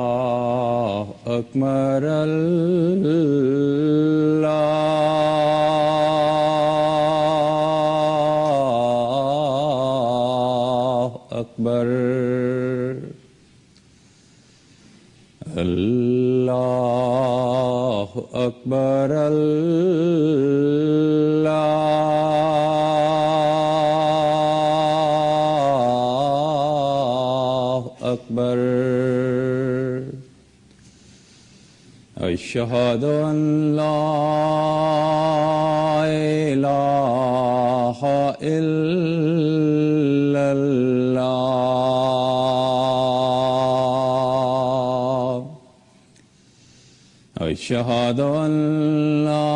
अल्लाह अकबर अल्लाह अकबर अल्लाह अकबर अल्लाह अकबर अशहदु अन ला इलाहा इल्लल्लाह अशहदु अन ला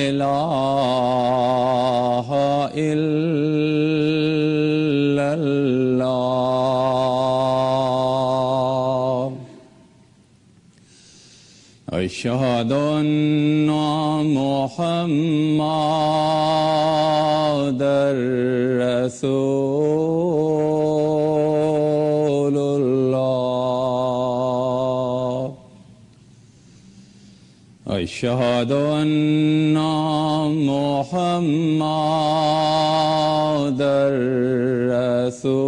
इलाहा इल्लल्लाह अशहदु अन्ना मुहम्मदर रसूलुल्लाह अशहदु अन्ना मुहम्मदर रसूलुल्लाह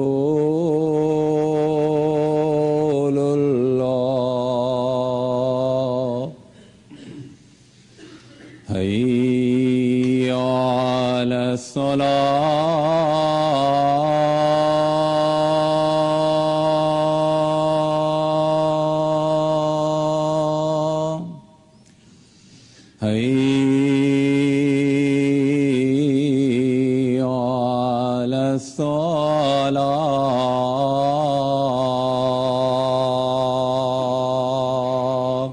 हय्या अलस्सलाह हय्या अलस्सलाह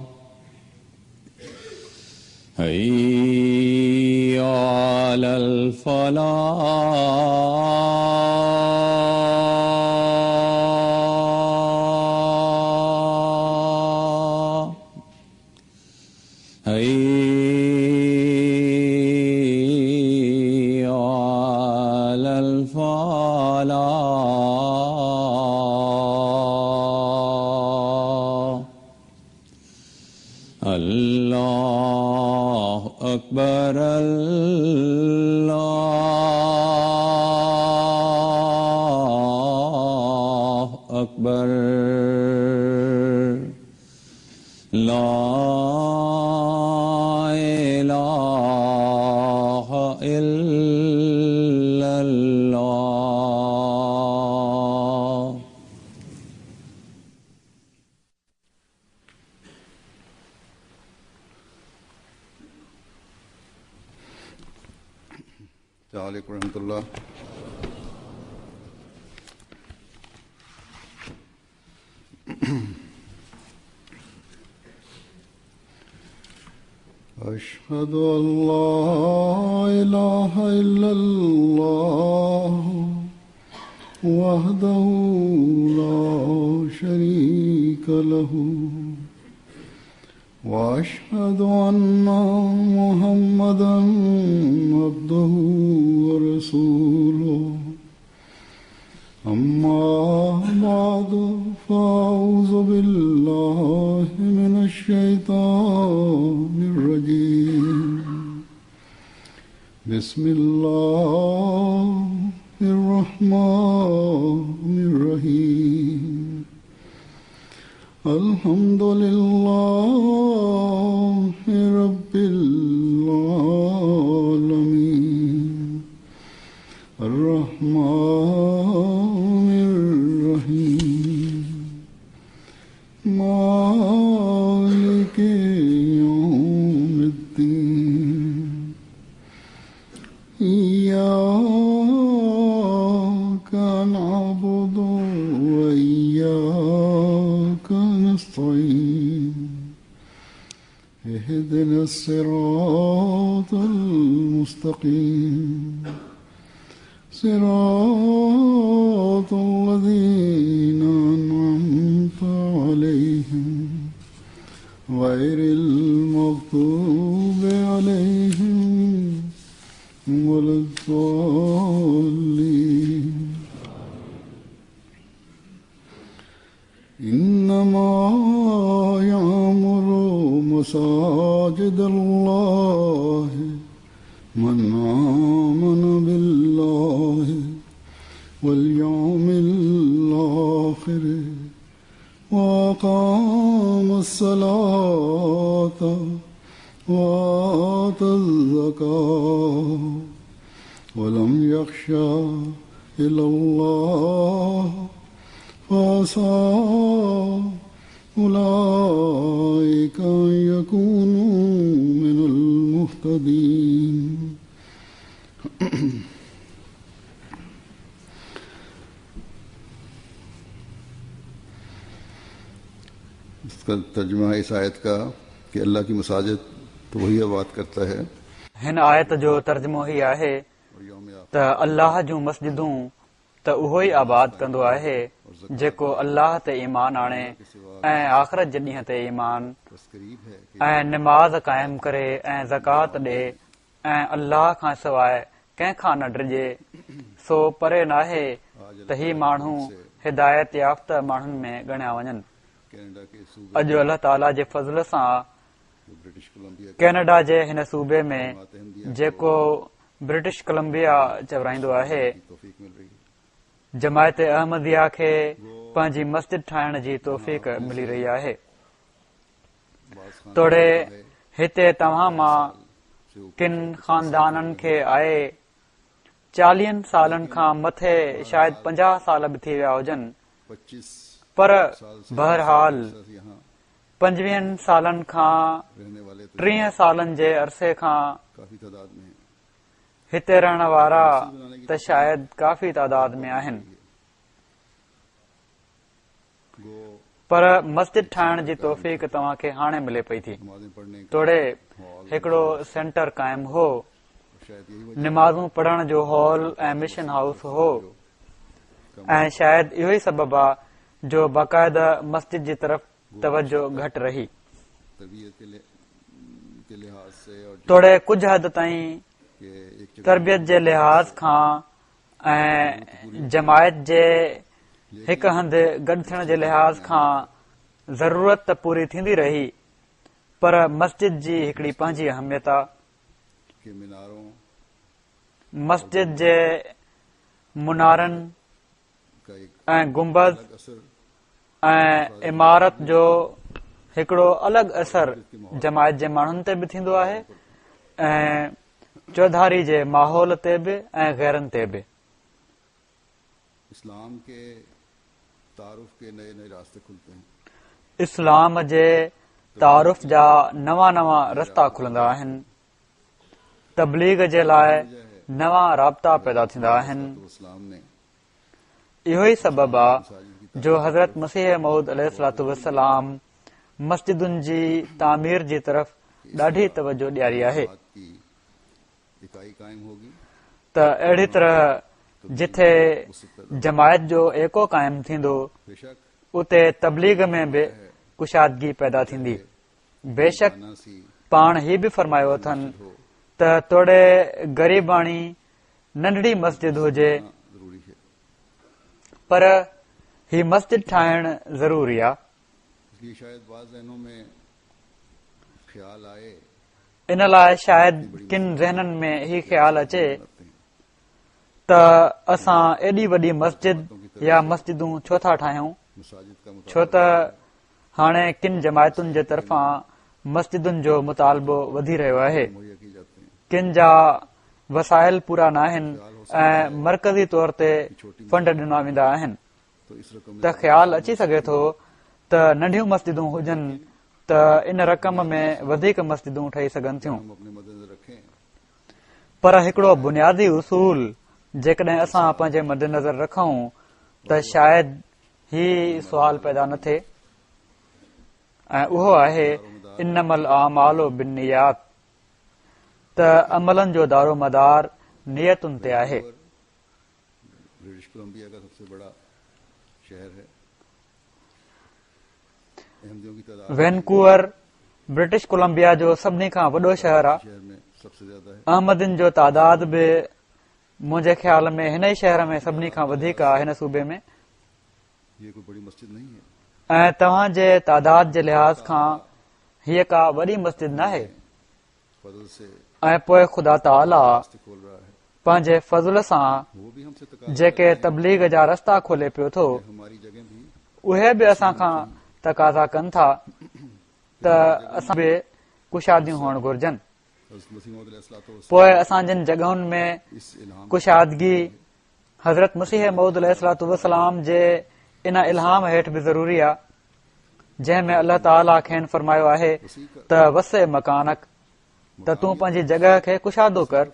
हय्या अलल फलाह हय्या अलल फलाह अल्लाह अकबर अल्लाह अकबर ला इलाहा इल्लल्लाह अस्सलामुअलैकुम रहमतुल्लाह। अशहदु अन ला इलाहा इल्लल्लाह वहदहु ला शरीका लहु वअशहदु अन्ना मुहम्मदन अब्दुहु व रसूलुहु अम्मा बअदु फ़अऊज़ु बिल्लाहि मिनश शैतानिर रजीम बिस्मिल्लाहिर रहमानिर रहीम अल्हम्दुलिल्लाहि रब्बिल आलमीन अर्रहमानिर रहीम मालिकि यौमिद्दीन इय्याका नअबुदु व इय्याका नस्तईन इहदिना सिरातल मुस्तकीम सिरातल लज़ीना غير المغضوب عليهم ولا الضالين إنما يعمر مساجد الله من آمن بالله واليوم الآخر وأقام الصلاة وآتى الزكاة ولم يخشى إلا الله فعسى أولئك أن يكونوا من المهتدين. इसका तर्जुमा है इस आयत का कि अल्लाह की मसाजिद तो वही आबाद करता है हिन आयत जो तर्जुमो ही आहे त अल्लाह जूं मस्जिदूं त उहो ई आबाद कंदो आहे जेको अल्लाह ते ईमान आणे ऐं आख़िरत जे ॾींहं ते ईमान ऐं निमाज़ क़ाइम करे ऐं ज़कात ॾे ऐं अल्लाह खां सवाइ कंहिंखां न डिॼे सो परे नाहे त ही माण्हू हिदायत याफ़्ता माण्हुनि में ॻणिया वञनि। अॼु अल्लाह ताला जे फज़ल सां कैनेडा जे हिन सूबे में जेको ब्रिटिश कोलंबिया चवराईंदो आहे जमायत अहमदिया खे पंहिंजी मस्जिद ठाहिण जी तौफ़ीक़ मिली रही आहे। तोड़े हिते तव्हां मां किन ख़ानदाननि खे आहे 40 सालनि खां मथे शायदि 50 साल बि थी विया हुजनि पर बहरहाल 25 सालनि खां 30 सालनि जे अरसे खां हिते रहण वारा त शायदि काफ़ी तादाद में आहिनि पर मस्जिद ठाहिण जी तौफ़ीक़ तव्हां खे हाणे मिले पई थी। तोड़े हिकिड़ो सेंटर क़ाइम हो, निमाज़ूं पढ़ण जो हॉल ऐं मिशन हाउस हो ऐं शायदि इहो ई सबबु आहे जो बाक़ायदा मस्जिद जी तरफ़ तवजो घटि रही। तोड़े कुझु हद ताईं तरबियत जे लिहाज़ खां ऐं जमायत जे हिकु हंधि गॾु थियण जे लिहाज़ खां ज़रूरत त पूरी थींदी रही पर मस्जिद जी हिकिड़ी पंहिंजी अहमियत आहे। मस्जिद जे मुनारनि ऐं गुंबद ऐं इमारत जो हिकिड़ो अलॻि असर जमायत जे माण्हुनि ते बि थींदो आहे ऐं चौधारी जे माहौल ते बि ऐं गैरनि ते बि। इस्लाम जे तारुफ़ जा नवां नवां रस्ता खुलंदा आहिनि, तबलीग जे लाइ नवां राब्ता पैदा थींदा आहिनि। इहो ई सबबु आहे जो हज़रत मसीह मऊद अलैहिस्सलातु वस्सलाम मस्जिदुनि जी तामीर जी तरफ़ ॾाढी तवजो ॾियारी आहे त अहिड़ी तरह जिथे जमायत जो एको क़ाइमु थींदो उते तबलीग में बि कुशादगी पैदा थींदी। बेशक पाण ही बि फरमायो अथनि त तोड़े ग़रीबाणी नंढड़ी मस्जिद हुजे पर ही मस्जिद ठाहिण ज़रूरी आहे। इन लाइ शायदि किन ज़हननि में ही ख़्यालु अचे त असां एॾी वॾी मस्जिद या मस्जिदूं छो था ठाहियूं, छो त हाणे किन जमायतुनि जे तरफ़ां मस्जिदुनि जो मुतालबो वधी रहियो आहे, किन जा वसाइल पूरा न आहिनि ऐं मरकज़ी तौर ते फंड ॾिना वेंदा आहिनि त ख़्यालु अची सघे थो त नंढियूं मस्जिदूं हुजनि त इन रक़म में वधीक मस्जिदूं ठही सघनि थियूं। पर हिकिड़ो बुनियादी उसूल जेकॾहिं असां पंहिंजे मद्देनज़र रखूं त शायदि ही सुवाल पैदा न थिए ऐं उहो आहे इन्नमल आमालु बिन्नियात त अमलनि जो दारो मदार नियतुनि ते आहे। ब्रिटिश कोलंबिया का सबसे बड़ा शहर है। वैनकूवर ब्रिटिश कोलंबिया जो सभिनी खां वॾो शहर आहे। शहर में सबसे ज्यादा है। अहमदिन जो तादाद बि मुंहिंजे ख्याल में हिन ई शहर में सभिनी खां वधीक आहे हिन सूबे में। ये कोई बड़ी मस्जिद नहीं है। ऐं तव्हां जे तादाद जे लिहाज़ खां हीअ का वॾी मस्जिद न आहे। फजल से ऐं पोइ ख़ुदा ताला रास्ते खोल रहा है। पंहिंजे फज़ल सां वो भी हमसे तकाज़ा जेके तबलीग जा रस्ता खोले पियो थो है, हमारी जगह भी उहे बि असां खां तक़ाज़ा कनि था त असां बि कुशादियूं हुअणु घुर्जनि। हज़रत मसीह मौद अलैहिस्सलातु पोइ असां जिन जॻहुनि में इस इल्हाम कुशादगी हज़रत मसीह मऊद अलैहिस्सलातु वसलाम जे इन इल्हाम हेठि बि ज़रूरी आहे, जंहिं में अल्लाह ताला खेनि फरमायो आहे त वसे मकानक, त तूं पंहिंजी जॻह खे कुशादो कर।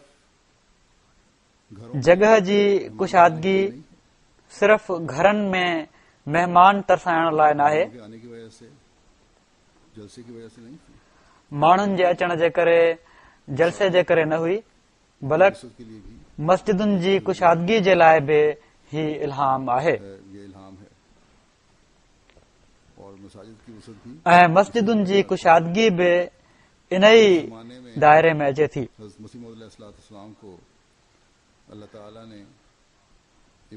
जॻह जी कुशादगी सिर्फ़ घरनि में महिमान तरसाइण लाइ न आहे, के आने की वजह से, जलसे की वजह से नहीं थी, माण्हुनि जे अचण जे करे, जलसे जे करे न हुई, बल्कि मकसद के लिए भी मस्जिदुनि जी कुशादगी जे लाइ बि ही इल्हाम आहे। ये इल्हाम है। और मसाजिद की वसत भी ऐं मस्जिदुनि जी कुशादगी बि इन ई जमाने में दायरे में अचे थी। हज़रत मसीह मौद अलैहिस्सलाम को अल्लाह ताला ने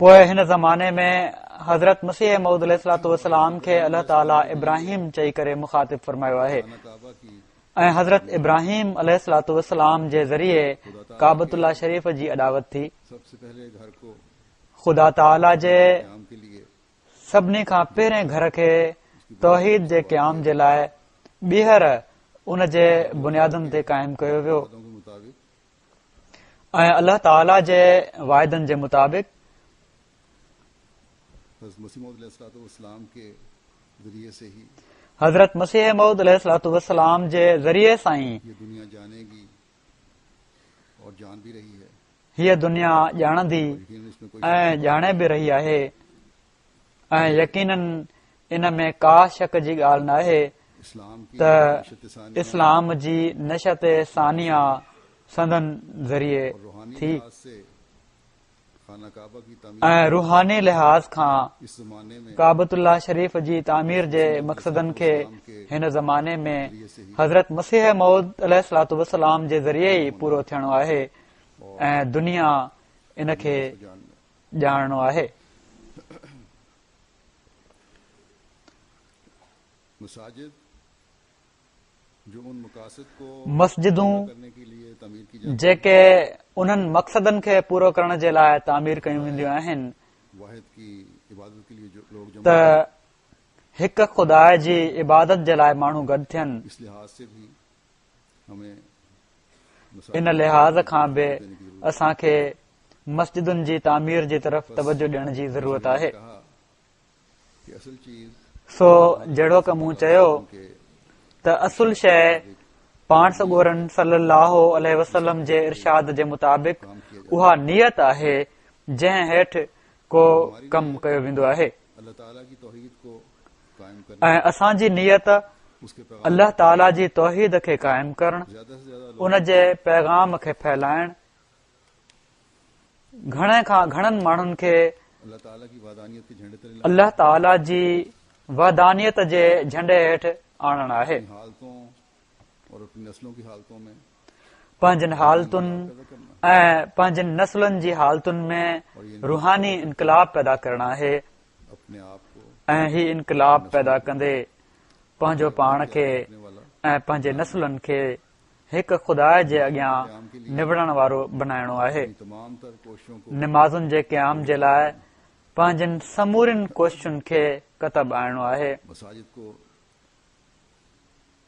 पोइ हिन ज़माने में हज़रत मसीह मऊद अलैहिस्सलातु वसलाम खे अल्लाह ताला इब्राहिम चई करे मुखातिब फरमायो आहे खाना काबा की ऐं हज़रत इब्राहिम अलैहिस्सलातु वसलाम जे ज़रिए काबतुल्लाह शरीफ़ जी अदावत थी। सबसे पहले घर को ख़ुदा ताला जे क़याम के लिए सभिनी खां पहिरें घर खे तौहीद जे क़याम जे लाइ ॿीहर उन जे बुनियादुनि ते क़ाइमु कयो वियो वादों के मुताबिक ऐं अल्लाह ताला जे वाइदनि जे मुताबिक़ हज़रत मसीह मौद अलैहिस्सलाम के जरिए से ही हज़रत मसीह मऊद अलैहिस्सलातु वसलाम जे ज़रिए सां ई ये दुनिया जानेगी और जान भी रही है। हीअ दुनिया ॼाणंदी यकीन इसमें कोई ऐं ॼाणे बि रही आहे ऐं यकीनन इन में का शक जी ॻाल्हि न आहे इस्लाम की त नशत सानिया इस्लाम जी नशत सानिया संदन ज़रिए और रूहानी थी लिहाज से खाना काबा की तामीर ऐं रूहानी लिहाज़ खां इस जमाने में काबतुल्लाह शरीफ़ जी तामीर जे मक़सदनि खे हिन ज़माने में हज़रत मसीह मऊद अलैहिस्सलातु वसलाम जे ज़रिए ई पूरो थियणो आहे ऐं दुनिया इन खे ॼाणणो आहे। मसाजिद जो उन मकासद को मस्जिदूं करने के लिए तामीर की जाती जेके उन्हनि मक़सदनि खे पूरो करण जे लाइ तामीर कयूं वेंदियूं आहिनि वाहिद की इबादत के लिए जो लोग त जमा हिक खुदा जी इबादत जे लाइ माण्हू गॾु थियनि। इस लिहाज से भी हमें इन लिहाज़ खां बि असांखे मस्जिदुनि जी तामीर जी तरफ़ तवजो ॾियण जी ज़रूरत आहे। कहा कि असल चीज सो जहिड़ो क मूं चयो के त असुल शइ पाण सॻोरनि सल्लल्लाहु अलैहि वसल्लम जे इरशाद जे मुताबिक़ उहा नियत आहे जंहिं हेठि को कमु कयो वेंदो आहे अल्लाह ताला की तौहीद को कायम करने ऐं असांजी नियत उसके पैगाम अल्लाह ताला जी तौहीद खे क़ाइमु करणु, ज्यादा से ज्यादा लोग उन जे पैगाम खे फैलाइणु, घणे खां घणनि माण्हुनि खे अल्लाह ताला की वादानियत के झंडे तले अल्लाह ताला जी वहदानियत जे झंडे हेठि आणणु आहे। अपनी हालतों और अपनी नस्लों की हालतों में पंहिंजनि हालतुनि ऐं पंहिंजनि नस्लनि जी हालतुनि में रूहानी इनकलाब पैदा करणु आहे अपने आप को ऐं ही इनकलाब पैदा कंदे पंहिंजो पाण खे करने वाला ऐं पंहिंजे नस्लनि खे हिकु खुदा जे अॻियां निबड़ण वारो बनाइणो आहे। अपनी तमाम तर कोशिशों को निमाज़ुनि जे क़याम जे लाइ पंहिंजनि समूरियुनि कोशिशुनि खे कतब आणणो आहे। मसाजिद को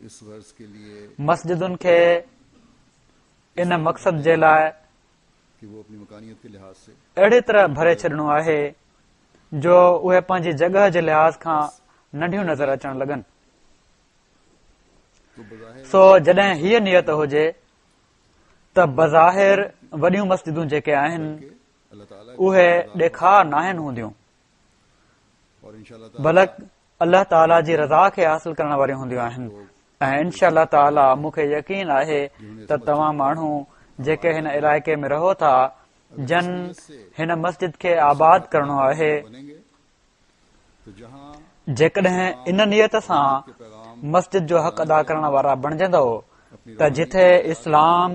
इस वर्ष के लिए मस्जिदुनि खे इन मक़सद जे लाइ कि वो अपनी मकानियत के लिहाज से अहिड़ी तरह भरे छॾिणो आहे जो उहे पंहिंजी जॻह जे लिहाज़ खां नंढियूं नज़र अचण लॻनि। तो बज़ाहिर सो जॾहिं हीअ नियत हुजे त बज़ाहिर वॾियूं मस्जिदूं जेके आहिनि के अल्लाह ताला उहे ॾेखार नाहिनि हूंदियूं, और इंशाअल्लाह बल्कि अल्लाह ताला जी रज़ा खे हासिल करण वारियूं हूंदियूं आहिनि। ऐं इनशा ताला मूंखे यकीन आहे त तव्हां माण्हू जेके हिन इलाइक़े में रहो था जन हिन मस्जिद खे आबाद करणो आहे, बनेंगे तो जहां जेकॾहिं इन नियत सां के पैगाम मस्जिद जो हक़ अदा करण वारा बणजंदो त जिथे इस्लाम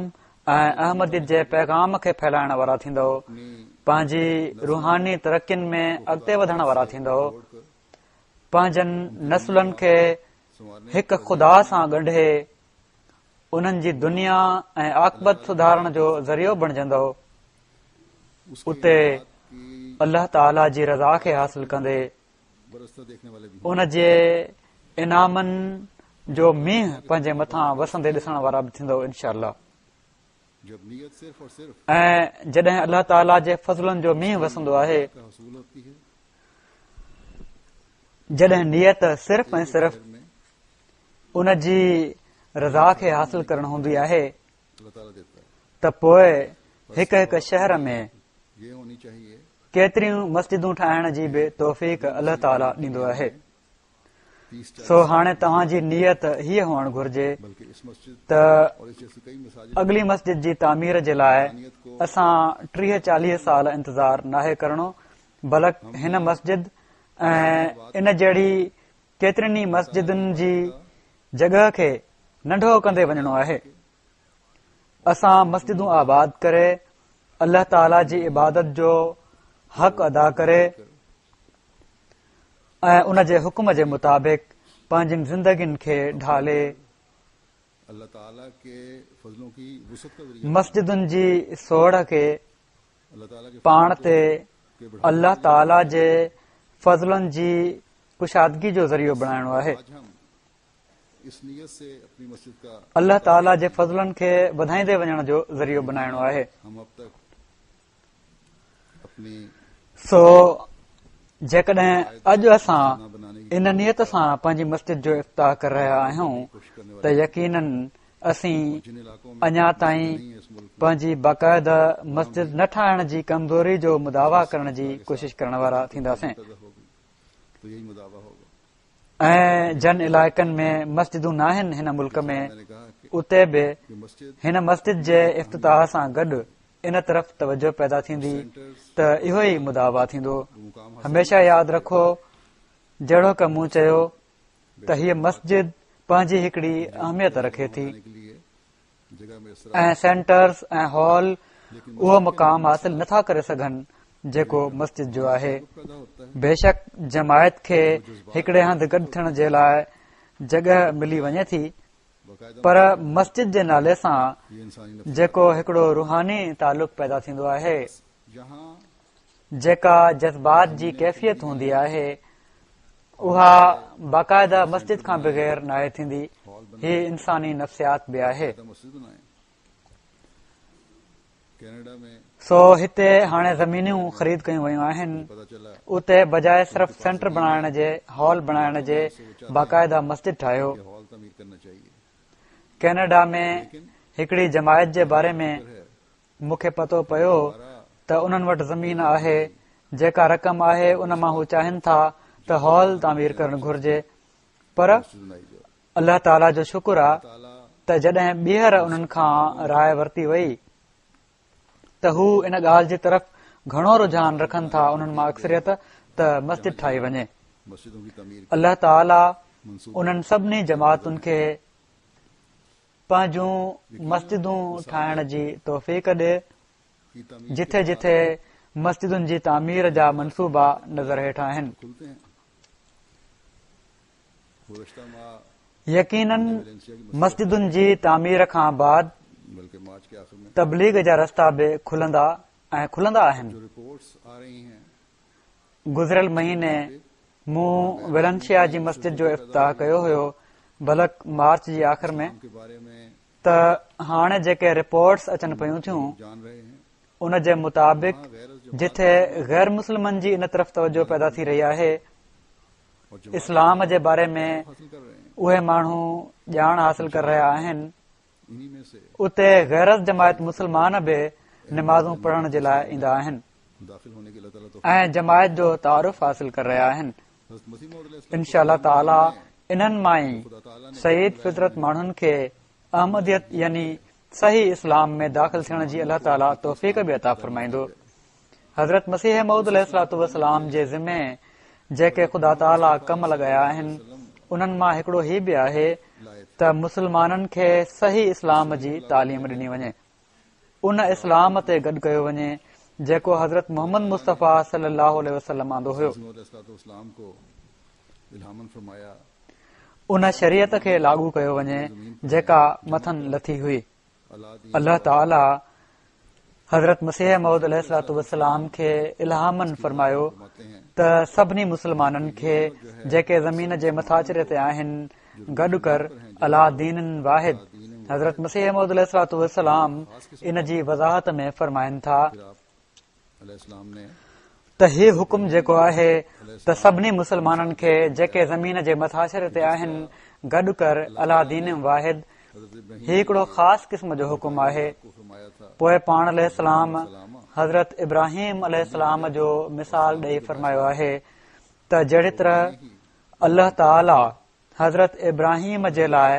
ऐं अहमदियत जे पैगाम खे फैलाइण वारा थींदो, पंहिंजी रूहानी तरक़ियुनि में अॻिते वधण वारा थींदो, पंहिंजनि नसुलनि खे हिकु ख़ुदा सां ॻंढे उन्हनि जी दुनिया ऐं आकबत सुधारण जो ज़रियो बणजंदो, उते अल्लाह ताला जी रज़ा खे हासिल कंदे उन जे इनामनि जो मींहुं पंहिंजे मथां वसंदे ॾिसण वारा बि थींदो इनशा अल्लाह। ऐं जॾहिं अल्लाह ताला जे फज़लनि जो मींहुं वसंदो आहे, जॾहिं नियत सिर्फ़ ऐं सिर्फ़ उन जी रज़ा खे हासिल करण हूंदी आहे त पोइ हिकु हिकु शहर में केतिरियूं मस्जिदूं ठाहिण जी बि तौफ़ीक़ अल्लाह ताला ॾींदो आहे। सो हाणे तव्हांजी नियत हीअ हुअणु घुर्जे त अॻिली मस्जिद जी तामीर जे लाइ असां 30-40 साल इंतज़ार नाहे करणो, बल्कि हिन मस्जिद ऐं इन जहिड़ी केतिरनि मस्जिदुनि जी जॻह खे नंढो कंदे वञणो आहे। असां मस्जिदूं आबाद करे अल्लाह ताला जी इबादत जो हक़ अदा करे ऐं उन जे हुकुम जे मुताबिक़ पंहिंजियुनि ज़िंदगियुनि खे ढाले मस्जिदुनि जी सोढ़ खे पाण ते अल्लाह ताला जे फज़लनि जी कुशादगी जो ज़रियो बणाइणो आहे। अल्लाह ताला जे फज़लनि खे वधाईंदे वञण जो ज़रियो बनाइणो आहे। सो जेकॾहिं अॼु असां इन नियत सां पंहिंजी मस्जिद जो इफ़्ताह करे रहिया आहियूं त यकीनन असीं अञा ताईं पंहिंजी बाक़ायदा मस्जिद न ठाहिण जी कमज़ोरी जो मुदावा करण जी कोशिश करण वारा थींदासीं। ऐं जन इलाइक़नि में मस्जिदूं न आहिनि हिन मुल्क में, उते बि हिन मस्जिद जे इफ़्तिताह सां गॾु इन तरफ़ तवजो पैदा थींदी त इहो ई मुदावा थींदो। हमेशा यादि रखो, जहिड़ो क मूं चयो त हीअ मस्जिद पंहिंजी हिकड़ी अहमियत रखे थी ऐं सेंटर्स ऐं हॉल उहो मुक़ाम हासिल नथा करे सघनि जेको मस्जिद जो आहे। बेशक जमायत खे हिकड़े हंधि गॾु थियण जे लाइ जॻह मिली वञे थी, पर मस्जिद जे नाले सां जेको हिकड़ो रूहानी तालुक़ पैदा थींदो आहे, जेका जज़्बात जी कैफ़ियत हूंदी आहे, उहा बाक़ायदा मस्जिद खां बग़ैर नाहे थींदी। ही इंसानी नफ़्सियात बि आहे। सो हिते हाणे ज़मीनियूं ख़रीद कयूं वयूं आहिनि, उते बजाए सिर्फ़ सेंटर बणाइण जे, हॉल बणाइण जे बाक़ायदा मस्जिद ठाहियो। कैनेडा में हिकड़ी जमायत जे बारे में मूंखे पतो पियो त उन्हनि वटि ज़मीन आहे, जेका रक़म आहे उन मां हू चाहिनि था त हॉल तामीर करणु घुर्जे, पर अल्लाह ताला जो शुक्र आहे त जॾहिं ॿीहर उन्हनि खां राय वरिती वई त हू इन ॻाल्हि जी तरफ़ घणो रुझान रखनि था, उन्हनि मां अक्सरियत त मस्जिद ठाही वञे। अल्लाह ताला उन्हनि सभिनी जमातुनि खे पंहिंजूं मस्जिदूं ठाहिण जी तौफ़ीक़ ॾे, जिथे जिथे मस्जिदुनि जी तामीर जा मनसूबा नज़र हेठि आहिनि। यकीनन मस्जिदुनि जी तामीर खां बाद तबलीग जा रस्ता बि खुलंदा आहिनि। गुज़िरियल महीने मूं वेलेंशिया जी मस्जिद जो इफ़्ताह कयो हुयो, बल्कि मार्च जी आख़िर में, त हाणे जेके रिपोर्ट्स अचनि पयूं थियूं उन जे मुताबिक़ जिथे गैर मुस्लिमनि जी इन तरफ़ तवजो पैदा थी रही आहे, इस्लाम जे बारे में उहे माण्हू ॼाण हासिल करे रहिया आहिनि, उते गैरत जमायत मुस्लमान बि निमाज़ूं पढ़ण जे लाइ ईंदा आहिनि ऐं जमायत जो तारुफ़ हासिल करे रहिया आहिनि। इनशा अल्लाह ताला इन्हनि मां ई सईद फितरत माण्हुनि खे अहमदियत यानी सही इस्लाम में दाख़िल थियण जी अल्लाह ताला तौफ़ीक़ बि अता फरमाईंदो। हज़रत मसीह मऊद अलैहिस्सलातु वस्सलाम जे ज़िमे जेके ख़ुदा ताला कम लॻाया आहिनि, उन्हनि मां हिकिड़ो ही बि आहे त मुस्लमाननि खे सही इस्लाम जी तालीम ॾिनी वञे, उन इस्लाम ते गॾु कयो वञे जेको हज़रत मोहम्मद मुस्तफ़ा सल्लल्लाहु अलैहि वसल्लम आंदो हुयो। इस्लाम को इल्हामन फरमाया, उन शरीयत खे लागू कयो वञे जेका मथनि लथी हुई। अल्लाह ताला हज़रत मसीह मऊद अलैहिस्सलातु वस्सलाम खे इल्हामन फरमायो त सभिनी मुस्लमाननि खे जेके ज़मीन जे मथाचरे ते आहिनि गॾु कर अला दीन वाहिद। हज़रत मसीह मऊद अलैहिस्सलातु वस्सलाम इन जी वज़ाहत में फरमाइनि था त हीउ हुकुम जेको आहे त सभिनी मुस्लमाननि खे जेके ज़मीन जे मथाचरे ते आहिनि गॾु कर अला दीन वाहिद, ही हिकिड़ो ख़ासि क़िस्म जो हुकुम आहे। पोइ पाण अलैहिस्सलाम हज़रत इब्राहिम अलैहिस्सलाम जो मिसाल ॾेई फरमायो आहे त जहिड़ी तरह अल्लाह ताला हज़रत इब्राहिम जे लाइ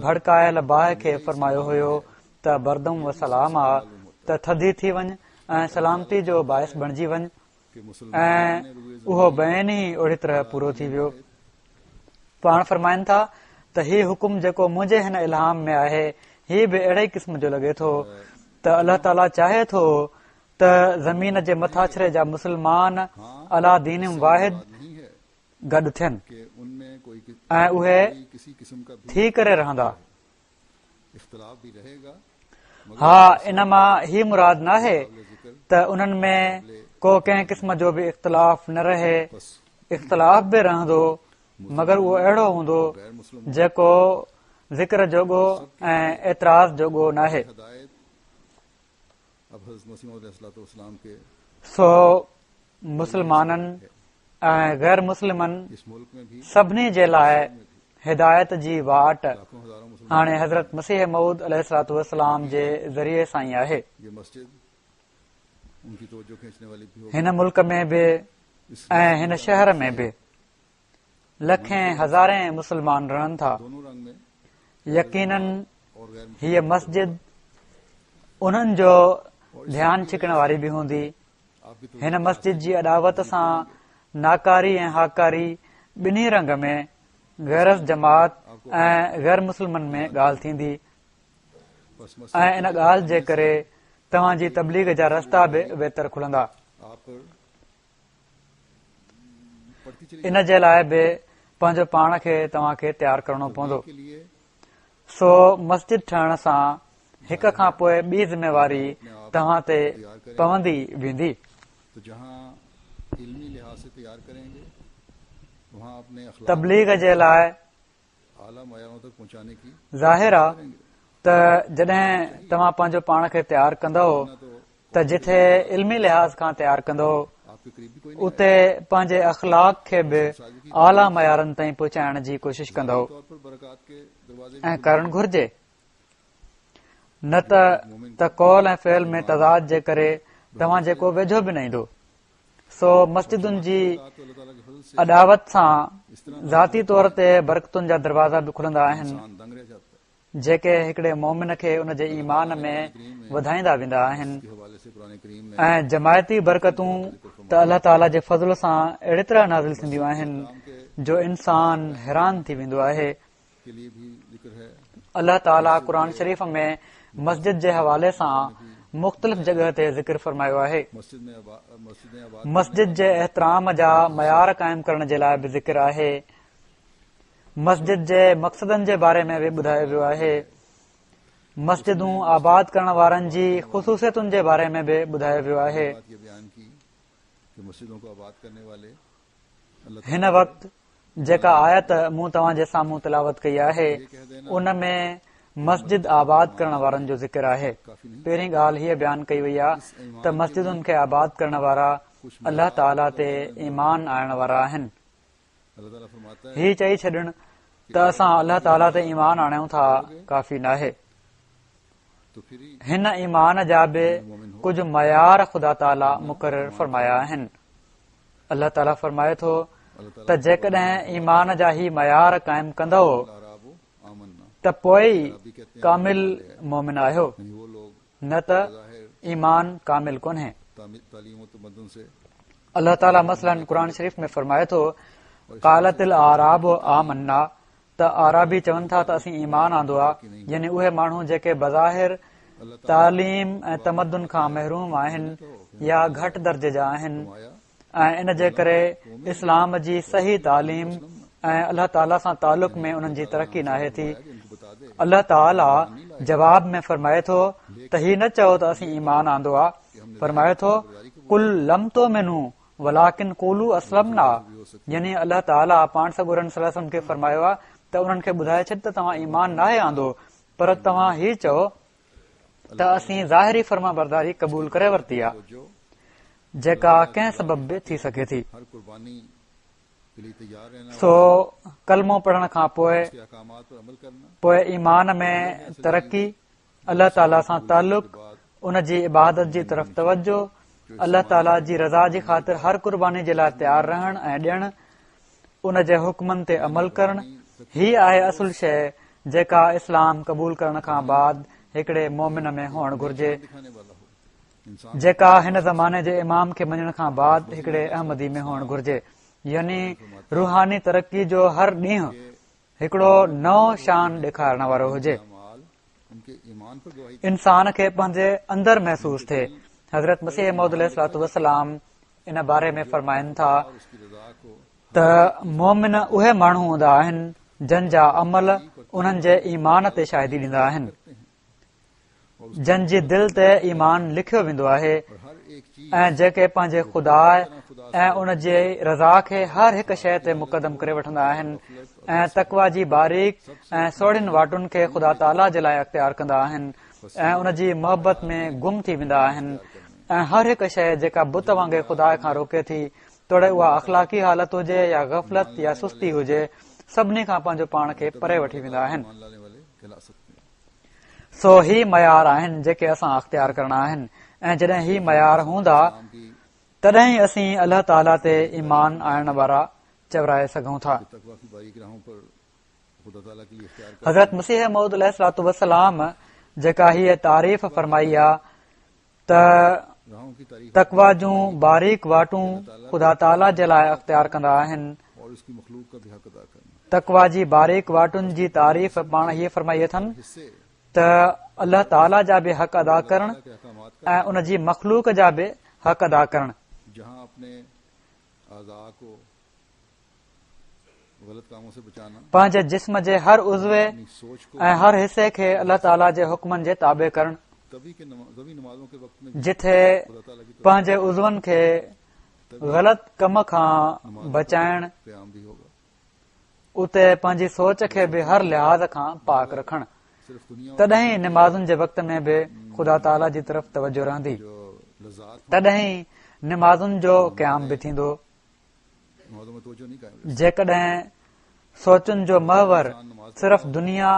भड़कायल बाहि खे फरमायो हुयो त बरदम व सलाम आहे, त थधी थी वञ ऐं सलामती जो बाहिस बणिजी वञ, ऐं उहो बयान ई ओड़ी तरह पूरो थी वियो। पाण फरमाइनि था त हीउ हुकुम जेको मुंहिंजे हिन इल्हाम में आहे हीउ बि अहिड़े क़िस्म जो लॻे थो त अल्लाह ताला चाहे थो त ज़मीन जे मथाछरे जा मुस्लमान अला दीन वाहिद गॾु थियनि ऐं उहे थी करे रहंदा। हा, इन मां ही मुराद न आहे त उन्हनि में को कंहिं क़िस्म जो बि इख़्तिलाफ़ न रहे, इख़्तिलाफ़ बि रहंदो, मगर उहो अहिड़ो हूंदो जेको ज़िक्र जोॻो ऐं एतिराज़ जोॻो न आहे। सो मुस्लमाननि ऐं गैर मुस्लिमनि सभिनी जे लाइ हिदायत जी वाट हाणे हज़रत मसीह मऊद अलैहिस्सलातु वस्सलाम जे ज़रिए सां ई आहे। हिन मुल्क में बि ऐं हिन शहर में बि लखें हज़ारे मुस्लमान रहनि था। यकीनन हीअ मस्जिद उन्हनि जो ध्यानु छिकण वारी बि हूंदी। हिन मस्जिद जी अॾावत सां नाकारी ऐं हाकारी ॿिन्ही रंग में गैरस जमात ऐं गैर मुस्लिमन में ॻाल्हि थींदी, ऐं इन ॻाल्हि जे करे तव्हांजी तबलीग जा रस्ता बि बहितर खुलंदा। इन जे लाइ बि पंहिंजो पाण खे तव्हांखे तयारु करणो पवंदो। सो मस्जिद ठहण सां हिक खां पोइ ॿी ज़िम्मेवारी तव्हां ते पवंदी वेंदी। तबलीग जे लाइ ज़ाहिर आहे त जॾहिं तव्हां पंहिंजो पाण खे तयारु कंदव त जिथे इल्मी लिहाज़ खां तयारु कंदव उते पंहिंजे अख़लाक खे बि आला मयारनि ताईं पहुचाइण जी कोशिश कंदव ऐं करणु घुर्जे, न त कौल ऐं फ़इल में तज़ाद जे करे तव्हां जेको वेझो बि न ईंदो। सो मस्जिदुनि जी अॾावत सां ज़ाती तौर ते बरकतुनि जा दरवाज़ा बि खुलंदा आहिनि जेके हिकिड़े मोमिन खे उन जे ईमान में वधाईंदा वेंदा आहिनि, ऐं जमायती बरकतूं त अल्लाह ताला जे फज़ल सां अहिड़ी तरह नाज़िल थींदियूं आहिनि जो इंसान हैरान थी वेंदो आहे। अल्लाह ताला क़ुर शरीफ़ में मस्जिद जे हवाले सां मुख़्तलिफ़ जॻह ते ज़िक्र फरमायो आहे। मस्जिद जे एहतराम जा मयार क़ाइमु करण जे लाइ बि ज़िक्र आहे। मस्जिद जे मक़सदनि जे बारे में बि ॿुधायो वियो आहे। मस्जिदूं आबाद करण वारनि जी ख़ुसूसियतुनि जे बारे में बि ॿुधायो वियो आहे। हिन वक़्तु जेका आयत मूं तव्हां जे साम्हूं तिलावत कई आहे उन में मस्जिद आबाद करण वारनि जो ज़िक्र आहे। पहिरीं ॻाल्हि हीअ बयानु कई वई आहे त मस्जिदुनि खे आबाद करण वारा अल्लाह ताला ते ईमान आणण वारा आहिनि। हीउ चई छॾणु त असां अल्लाह ताला ते ईमान आणियूं था काफ़ी नाहे। हिन ईमान जा बि कुझु मयार ख़ुदा ताला मुक़ररु फरमाया आहिनि। अल्लाह ताला फरमाए थो त जेकॾहिं ईमान जा ही मयार क़ाइमु कंदव त पोइ कामिल मोमिन आहियो, न त ईमान कामिल कोन्हे। अल्लाह ताला मसलन क़ुर शरीफ़ में फरमाए थो कालतिल आराब आमन्ना, त आराबी चवनि था त असीं ईमान आंदो आहे, यानी उहे माण्हू जेके बज़ाहिर तालीम ऐं तमदन खां महरूम आहिनि या घटि दर्जे जा आहिनि ऐं इन जे करे इस्लाम जी सही तालीम ऐं अल्लाह ताला सां तालुक़ में उन्हनि जी तरक़ी नाहे थी। अल्लाह ताला जवाब में फरमाए थो त ही न चओ त असीं ईमान आंदो आहे, फरमाए थो कुल लम तो मेनू वलाकिन कोलू असलम ना, यानी अल्लाह ताला पाण सॻोरन सलम खे फरमायो आहे त उन्हनि खे ॿुधाए छॾ त तव्हां ईमान नाहे आंदो, पर तव्हां ही चओ त असीं ज़ाहिरी फर्मा बरदारी क़बूल करे वरिती आहे जेका कंहिं सबब बि थी सघे थी। सो कलमो पढ़ण खां पोइ ईमान में तरक़ी, अल्लाह ताला सां ताल्लुक़, उन जी इबादत जी तरफ़ तवजो, अल्लाह ताला जी रज़ा जी ख़ातिर हर कुर्बानी जे लाइ तयारु रहण ऐं ॾियण, उन जे हुक्मनि ते अमल करण, ही आहे असुल शइ जेका इस्लाम क़बूल करण खां बाद हिकिड़े मोमिन में हुअण घुर्जे, जेका हिन ज़माने जे इमाम खे मञण खां बाद हिकिड़े अहमदी में हुअण घुर्जे, यानी रूहानी तरक़ी जो हर ॾींहुं हिकिड़ो नओं शान ॾेखारण वारो हुजे, इंसान खे पंहिंजे अंदर महसूस थिए। हज़रत मसीह मौद अलैहिस्सलातु वस्सलाम इन बारे में फरमाइनि था त मोमिन उहे माण्हू हूंदा आहिनि जंहिंजा अमल उन्हनि जे ईमान ते शाहिदी ॾींदा आहिनि, जंहिंजी दिलि ते ईमान लिखियो वेंदो आहे ऐं जेके पंहिंजे ख़ुदा ऐं उन जे रज़ा खे हर हिकु शइ ते मुक़दम करे वठंदा आहिनि ऐं तक़वा जी बारीक ऐं सोढ़िन वाटुनि खे ख़ुदा ताला जे लाइ अख़्तियार कंदा आहिनि ऐं उन जी मोहबत में गुम थी वेंदा आहिनि ऐं हर हिकु शइ जेका बुत वांगुरु ख़ुदा खां रोके थी, तोड़े उहा अख़लाक़ी हालत हुजे या गफ़लत या सुस्ती हुजे, सभिनी खां पंहिंजो पाण खे परे वठी वेंदा आहिनि। सो ही मयार आहिनि जेके असां अख़्तियार करणा आहिनि ऐं जॾहिं ही मयार हूंदा तॾहिं ई असीं अल्लाह ताला ते ईमान आणण वारा चवराए सघूं था। हज़रत मसीह मौद अलैहिस्सलातु वस्सलाम जेका हीअ तारीफ़ फरमाई आहे त तक़वा जूं बारीक वाटूं ख़ुदा ताला जे लाइ अख़्तियार कंदा आहिनि, तक़वा जी बारीक वाटुनि जी तारीफ़ पाण हीअ फरमाई अथनि त अल्लाह ताला जा बि हक़ अदा करण ऐं उन जी मख़लूक जा बि हक़ अदा करण, पंहिंजे जिस्म जे हर उज़वे ऐं हर हिसे खे अल्लाह ताला जे हुक्मनि जे ताबे करण, जिथे पंहिंजे उज़वनि खे ग़लत कम खां बचाइण, उते पंहिंजी सोच खे बि हर लिहाज़ खां पाक रखण, तॾहिं निमाज़ुनि जे वक़्त में बि ख़ुदा ताला जी तरफ़ तवजो रहंदी, तॾहिं निमाज़ुनि जो क़याम बि थींदो। जेकॾहिं सोचुनि जो महवर सिर्फ़ दुनिया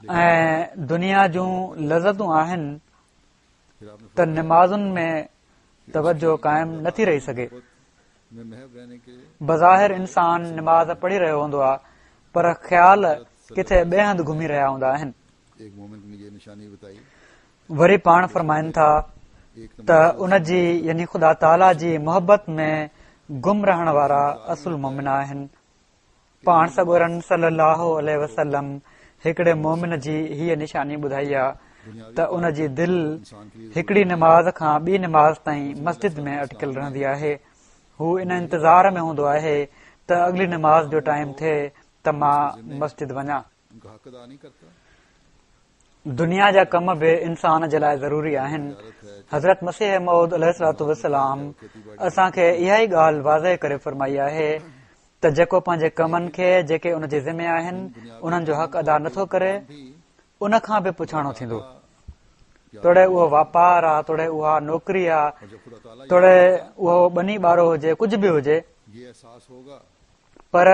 ऐं दुनिया जूं लज़तूं आहिनि त निमाज़ुनि में तवजो क़ाइम नथी रही सघे। बज़ाहिर इंसान निमाज़ पढ़ी रहियो हूंदो आहे पर ख़्याल किथे ॿिए हंधि घुमी रहिया हूंदा आहिनि। वरी पाण फरमाइनि था त उन जी यानी ख़ुदा ताला जी मोहबत में गुम रहण वारा असुल मोमिन आहिनि। पाण सॻोरन सल्लल्लाहु अलैहि वसल्लम हिकिड़े मोमिन जी हीअ निशानी ॿुधाई आहे त उन जी दिलि हिकिड़ी निमाज़ खां ॿी निमाज़ ताईं मस्जिद में अटकियल रहंदी आहे। हू इन इंतज़ार में हूंदो आहे त अॻिली निमाज़ जो टाइम थिए त मां मस्जिद वञा। दुनिया जा कम बि इंसान जे लाइ ज़रूरी आहिनि। हज़रत मसीह मौद अलैहिस्सलातु वस्सलाम असांखे इहा ई ॻाल्हि वाज़ह करे फरमाई आहे त जेको पंहिंजे कमनि खे जेके उन जे ज़िमे आहिनि उन्हनि जो हक़ अदा नथो करे, उन खां बि पुछाणो थींदो। तोड़े उहो वापार आहे, तोड़े उहा नौकिरी आहे, तोड़े उहो ॿनी ॿारो हुजे, कुझु बि हुजे, पर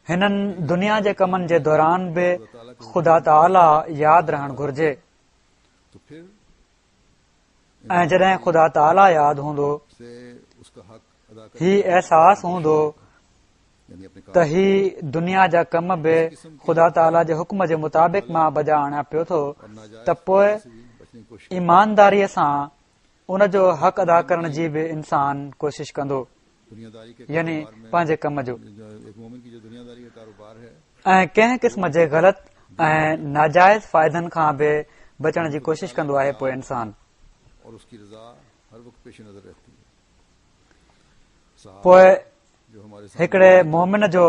हिननि दुनिया जे कमनि जे दौरान बि ख़ुदा ताला यादि रहणु घुर्जे। ऐं जॾहिं ख़ुदा ताला यादि हूंदो, ही अहसास हूंदो त ही दुनिया जा कम बि ख़ुदा ताला जे हुक्म जे मुताबिक़ मां बजा आणिया पियो थो, त पोइ ईमानदारीअ सां उन जो हक़ अदा करण जी बि इंसान कोशिश कंदो, यानी पंहिंजे कम जो। ऐं कंहिं क़िस्म जे ग़लति ऐं नाजाइज़ फ़ाइदनि खां बि बचण जी कोशिश कंदो आहे पोइ इंसान और उसकी रजा हर वक्त पेश नजर रहती है। पोइ जो हमारे हिकिड़े मोमिन जो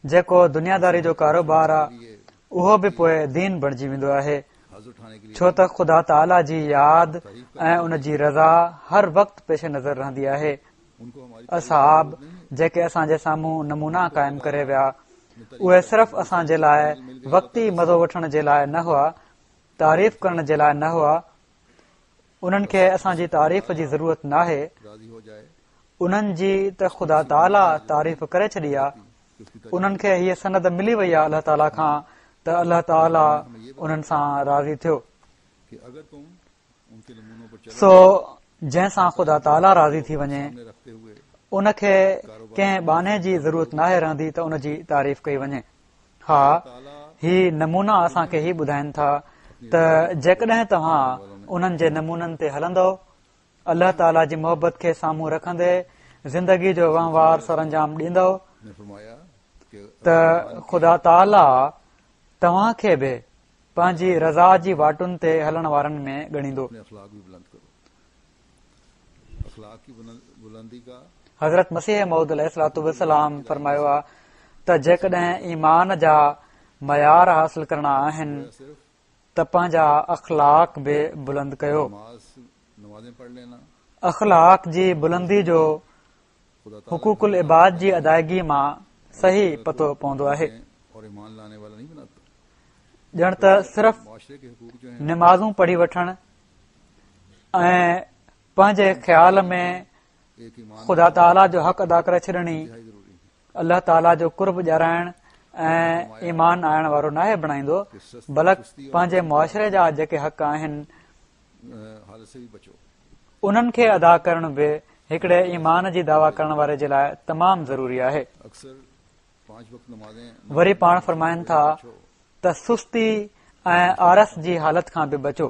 जेको दुनियादारी जो कारोबार आहे उहो बि पोइ दीन बणिजी वेंदो आहे, हज उठाने के लिए छो त ख़ुदा ताला जी यादि ऐं उन जी रज़ा हर वक़्तु पेश नज़र रहंदी आहे। उनको हमारी असहाब जेके असांजे साम्हूं नमूना क़ाइमु करे विया उहे सिर्फ़ असां जे लाइ वक़्ती मज़ो वठण जे लाइ न हुआ, तारीफ़ करण जे लाइ न हुआ। उन्हनि खे असांजी तारीफ़ जी ज़रूरत नाहे, राजी हो जाए उन्हनि जी त ख़ुदा ताला तारीफ़ करे छॾी आहे। उन्हनि खे हीअ सनद मिली वई आहे अल्लाह ताला खां त अल्लाह ताला उन्हनि सां राज़ी थियो। कि अगर तुम उनके नमूनों पर चलो सो जंहिंसां ख़ुदा ताला राज़ी थी वञे सामने रखते हुए उनखे कंहिं बाने जी ज़रूरत नाहे रहंदी त उन जी तारीफ़ कई वञे। हा, ही नमूना असांखे ही ॿुधाइनि था त जेकॾहिं तव्हां उन्हनि जे नमूननि ते हलंदो, अल्लाह ताला जी मोहबत खे साम्हूं रखंदे ज़िंदगी जो वहिंवार सरअंजाम ॾींदो ने फरमाया कि त ख़ुदा ताला तव्हां खे बि पंहिंजी रज़ा जी वाटुनि ते हलण वारनि में ॻणींदो। अपने अखलाक भी बुलंद करो। अखलाक की बुलंदी का हज़रत मसीह मऊद अलैहिस्सलाम फरमायो आहे त जेकॾहिं ईमान जा मयार हासिल करणा आहिनि सिर्फ त पंहिंजा अख़लाक बि बुलंद कयो। नमाजें पढ़ लेना अख़लाक जी बुलंदी जो खुदा ताला हुकूकुल इबाद जी अदायगी मां सही पतो पवंदो आहे। और ईमान लाने वाला नहीं बनाता। ॼण त सिर्फ़ माशरे के हुकूक जो हैं निमाज़ूं पढ़ी वठण ऐं पंहिंजे ख़्याल में एक ईमान ख़ुदा ताला जो हक़ अदा करे छॾणी, इंतहाई जरूरी है। अल्लाह ताला जो कुर्ब ॼाणाइण ऐं ईमान आणण वारो नाहे बणाईंदो, बल्कि पंहिंजे मुआशिरे जा जेके हक़ आहिनि हालत से भी बचो। उन्हनि खे अदा करण बि हिकिड़े ईमान जी दावा करण वारे जे लाइ तमामु ज़रूरी आहे। अक्सर 5 वक्त नमाजें वरी पाण फरमाइनि था त सुस्ती ऐं आरस जी हालत खां बि बचो,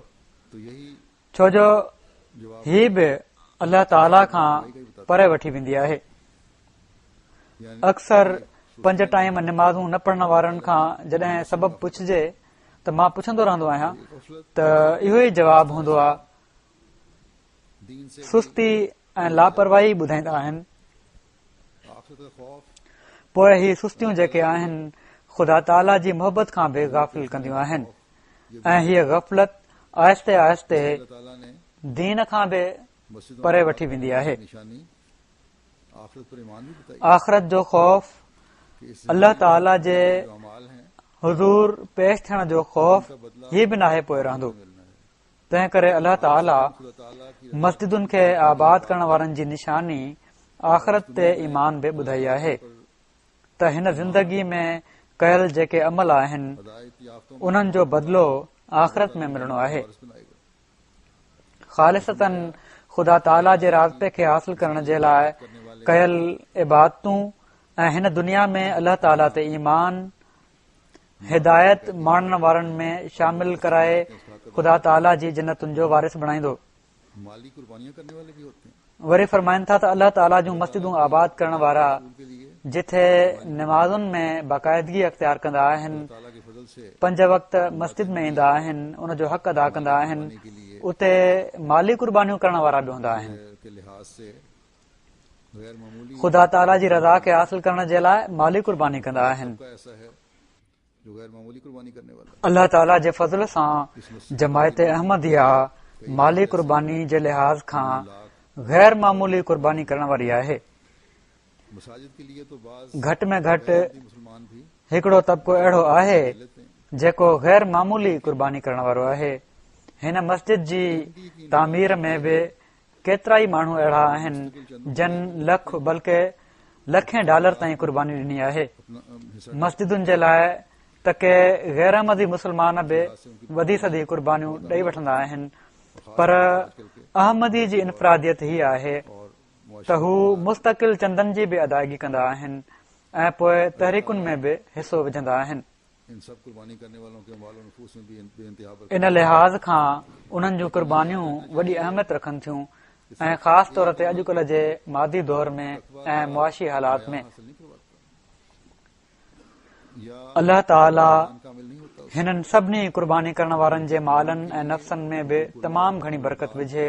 तो यही छो जो जवाब ही बि अल्लाह ताला खां परे वठी वेंदी आहे। यानी अक्सर 5 टाइम निमाज़ूं न पढ़ण वारनि खां जॾहिं सबबु पुछिजे त मां पुछंदो रहंदो आहियां त इहो ई जवाबु हूंदो आहे, दीन से सुस्ती ऐं लापरवाही ॿुधाईंदा आहिनि। आखिरत का खौफ पोइ ही सुस्तियूं जेके आहिनि ख़ुदा ताला जी मोहबत खां बि गाफ़िल कंदियूं आहिनि ऐं हीअ गफ़लत आहिस्ते आहिस्ते अल्लाह ताला ने दीन खां बि मस्जिदों परे वठी वेंदी आहे। की निशानी आखिरत पर ईमान भी बताई आख़िरत जो ख़ौफ़, कि इस अल्लाह ताला जे जो अमाल हैं हुज़ूर पेश थियण जो ख़ौफ़ ही बि नाहे पोइ रहंदो। मिलना है। तंहिं करे अल्लाह ताला खुदा ताला की मस्जिदुनि खे आबाद करण वारनि जी निशानी आख़िरत ते ईमान बि ॿुधाई आहे त हिन ज़िंदगी में कयल जेके अमल आहिनि हिदायत याफ्तों उन्हनि जो बदिलो आख़िरत में मिलणो आहे। वारिस बनाएगा। ख़ालिसतन ख़ुदा ताला जे राज़े खे हासिल करण जे लाइ कयल इबादतूं ऐं हिन दुनिया में अल्लाह ताला ते ईमान हिदायत माणण वारनि में शामिल कराए ख़ुदा ताला जी जन्नतुनि जो वारिस बणाईंदो। माली कुर्बानियां करने वाले भी होते हैं वरी फरमाइनि था त अल्लाह ताला जूं मस्जिदूं आबाद करण वारा उनके लिए जिथे निमाज़ुनि में बाक़ाइदगी अख़्तियार कंदा आहिनि, ताला के फजल से 5 वक़्त मस्जिद में ईंदा आहिनि, उन जो हक़ अदा कंदा आहिनि, के लिए उते माली कुर्बानियूं करण वारा बि हूंदा आहिनि। के लिहाज से गैर मामूली ख़ुदा ताला जी रज़ा खे हासिल करण जे लाइ माली कुर्बानी कंदा आहिनि। का ऐसा है जो गैर मामूली कुर्बानी करने वाला अल्लाह ताला जे फज़ल सां जमायत अहमदिया माली कुर्बानी जे लिहाज़ खां गैर मामूली कुर्बानी करण वारी आहे। मसाजिद के लिए तो बाज घटि में घटि मुसलमान भी हिकिड़ो तबिको अहिड़ो आहे लेते हैं। जेको गैर मामूली कुर्बानी करण वारो आहे। हिन मस्जिद जी तामीर में बि केतिरा ई माण्हू अहिड़ा आहिनि जन लख बल्कि लखें डॉलर ताईं कुर्बानी ॾिनी आहे। अपना हिस्सा मस्जिदुनि जे लाइ त के गैर अहमदी मुस्लमान बि वधी सदी कुर्बानियूं ॾेई वठंदा आहिनि, पर अहमदी जी इनफरादियत ही आहे और त हू मुस्तक़िल चंदनि जी बि अदायगी कंदा आहिनि ऐं पोइ तहरीकुनि में बि हिसो विझंदा आहिनि। इन सब कुर्बानी करने वालों के अमाल और नफूस में भी बेइंतहा पर इन लिहाज़ खां उन्हनि जूं कुर्बानियूं वॾी अहमियत रखनि थियूं ऐं ख़ासि तौर ते अॼुकल्ह जे मादी दौर में ऐं मुआशी हालात में। हासिल नहीं करवाता। अल्लाह ताला कामिल नहीं होता। हिननि सभिनी कुर्बानी करण वारनि जे मालनि ऐं नफ़्सनि में बि तमामु घणी बरकत विझे,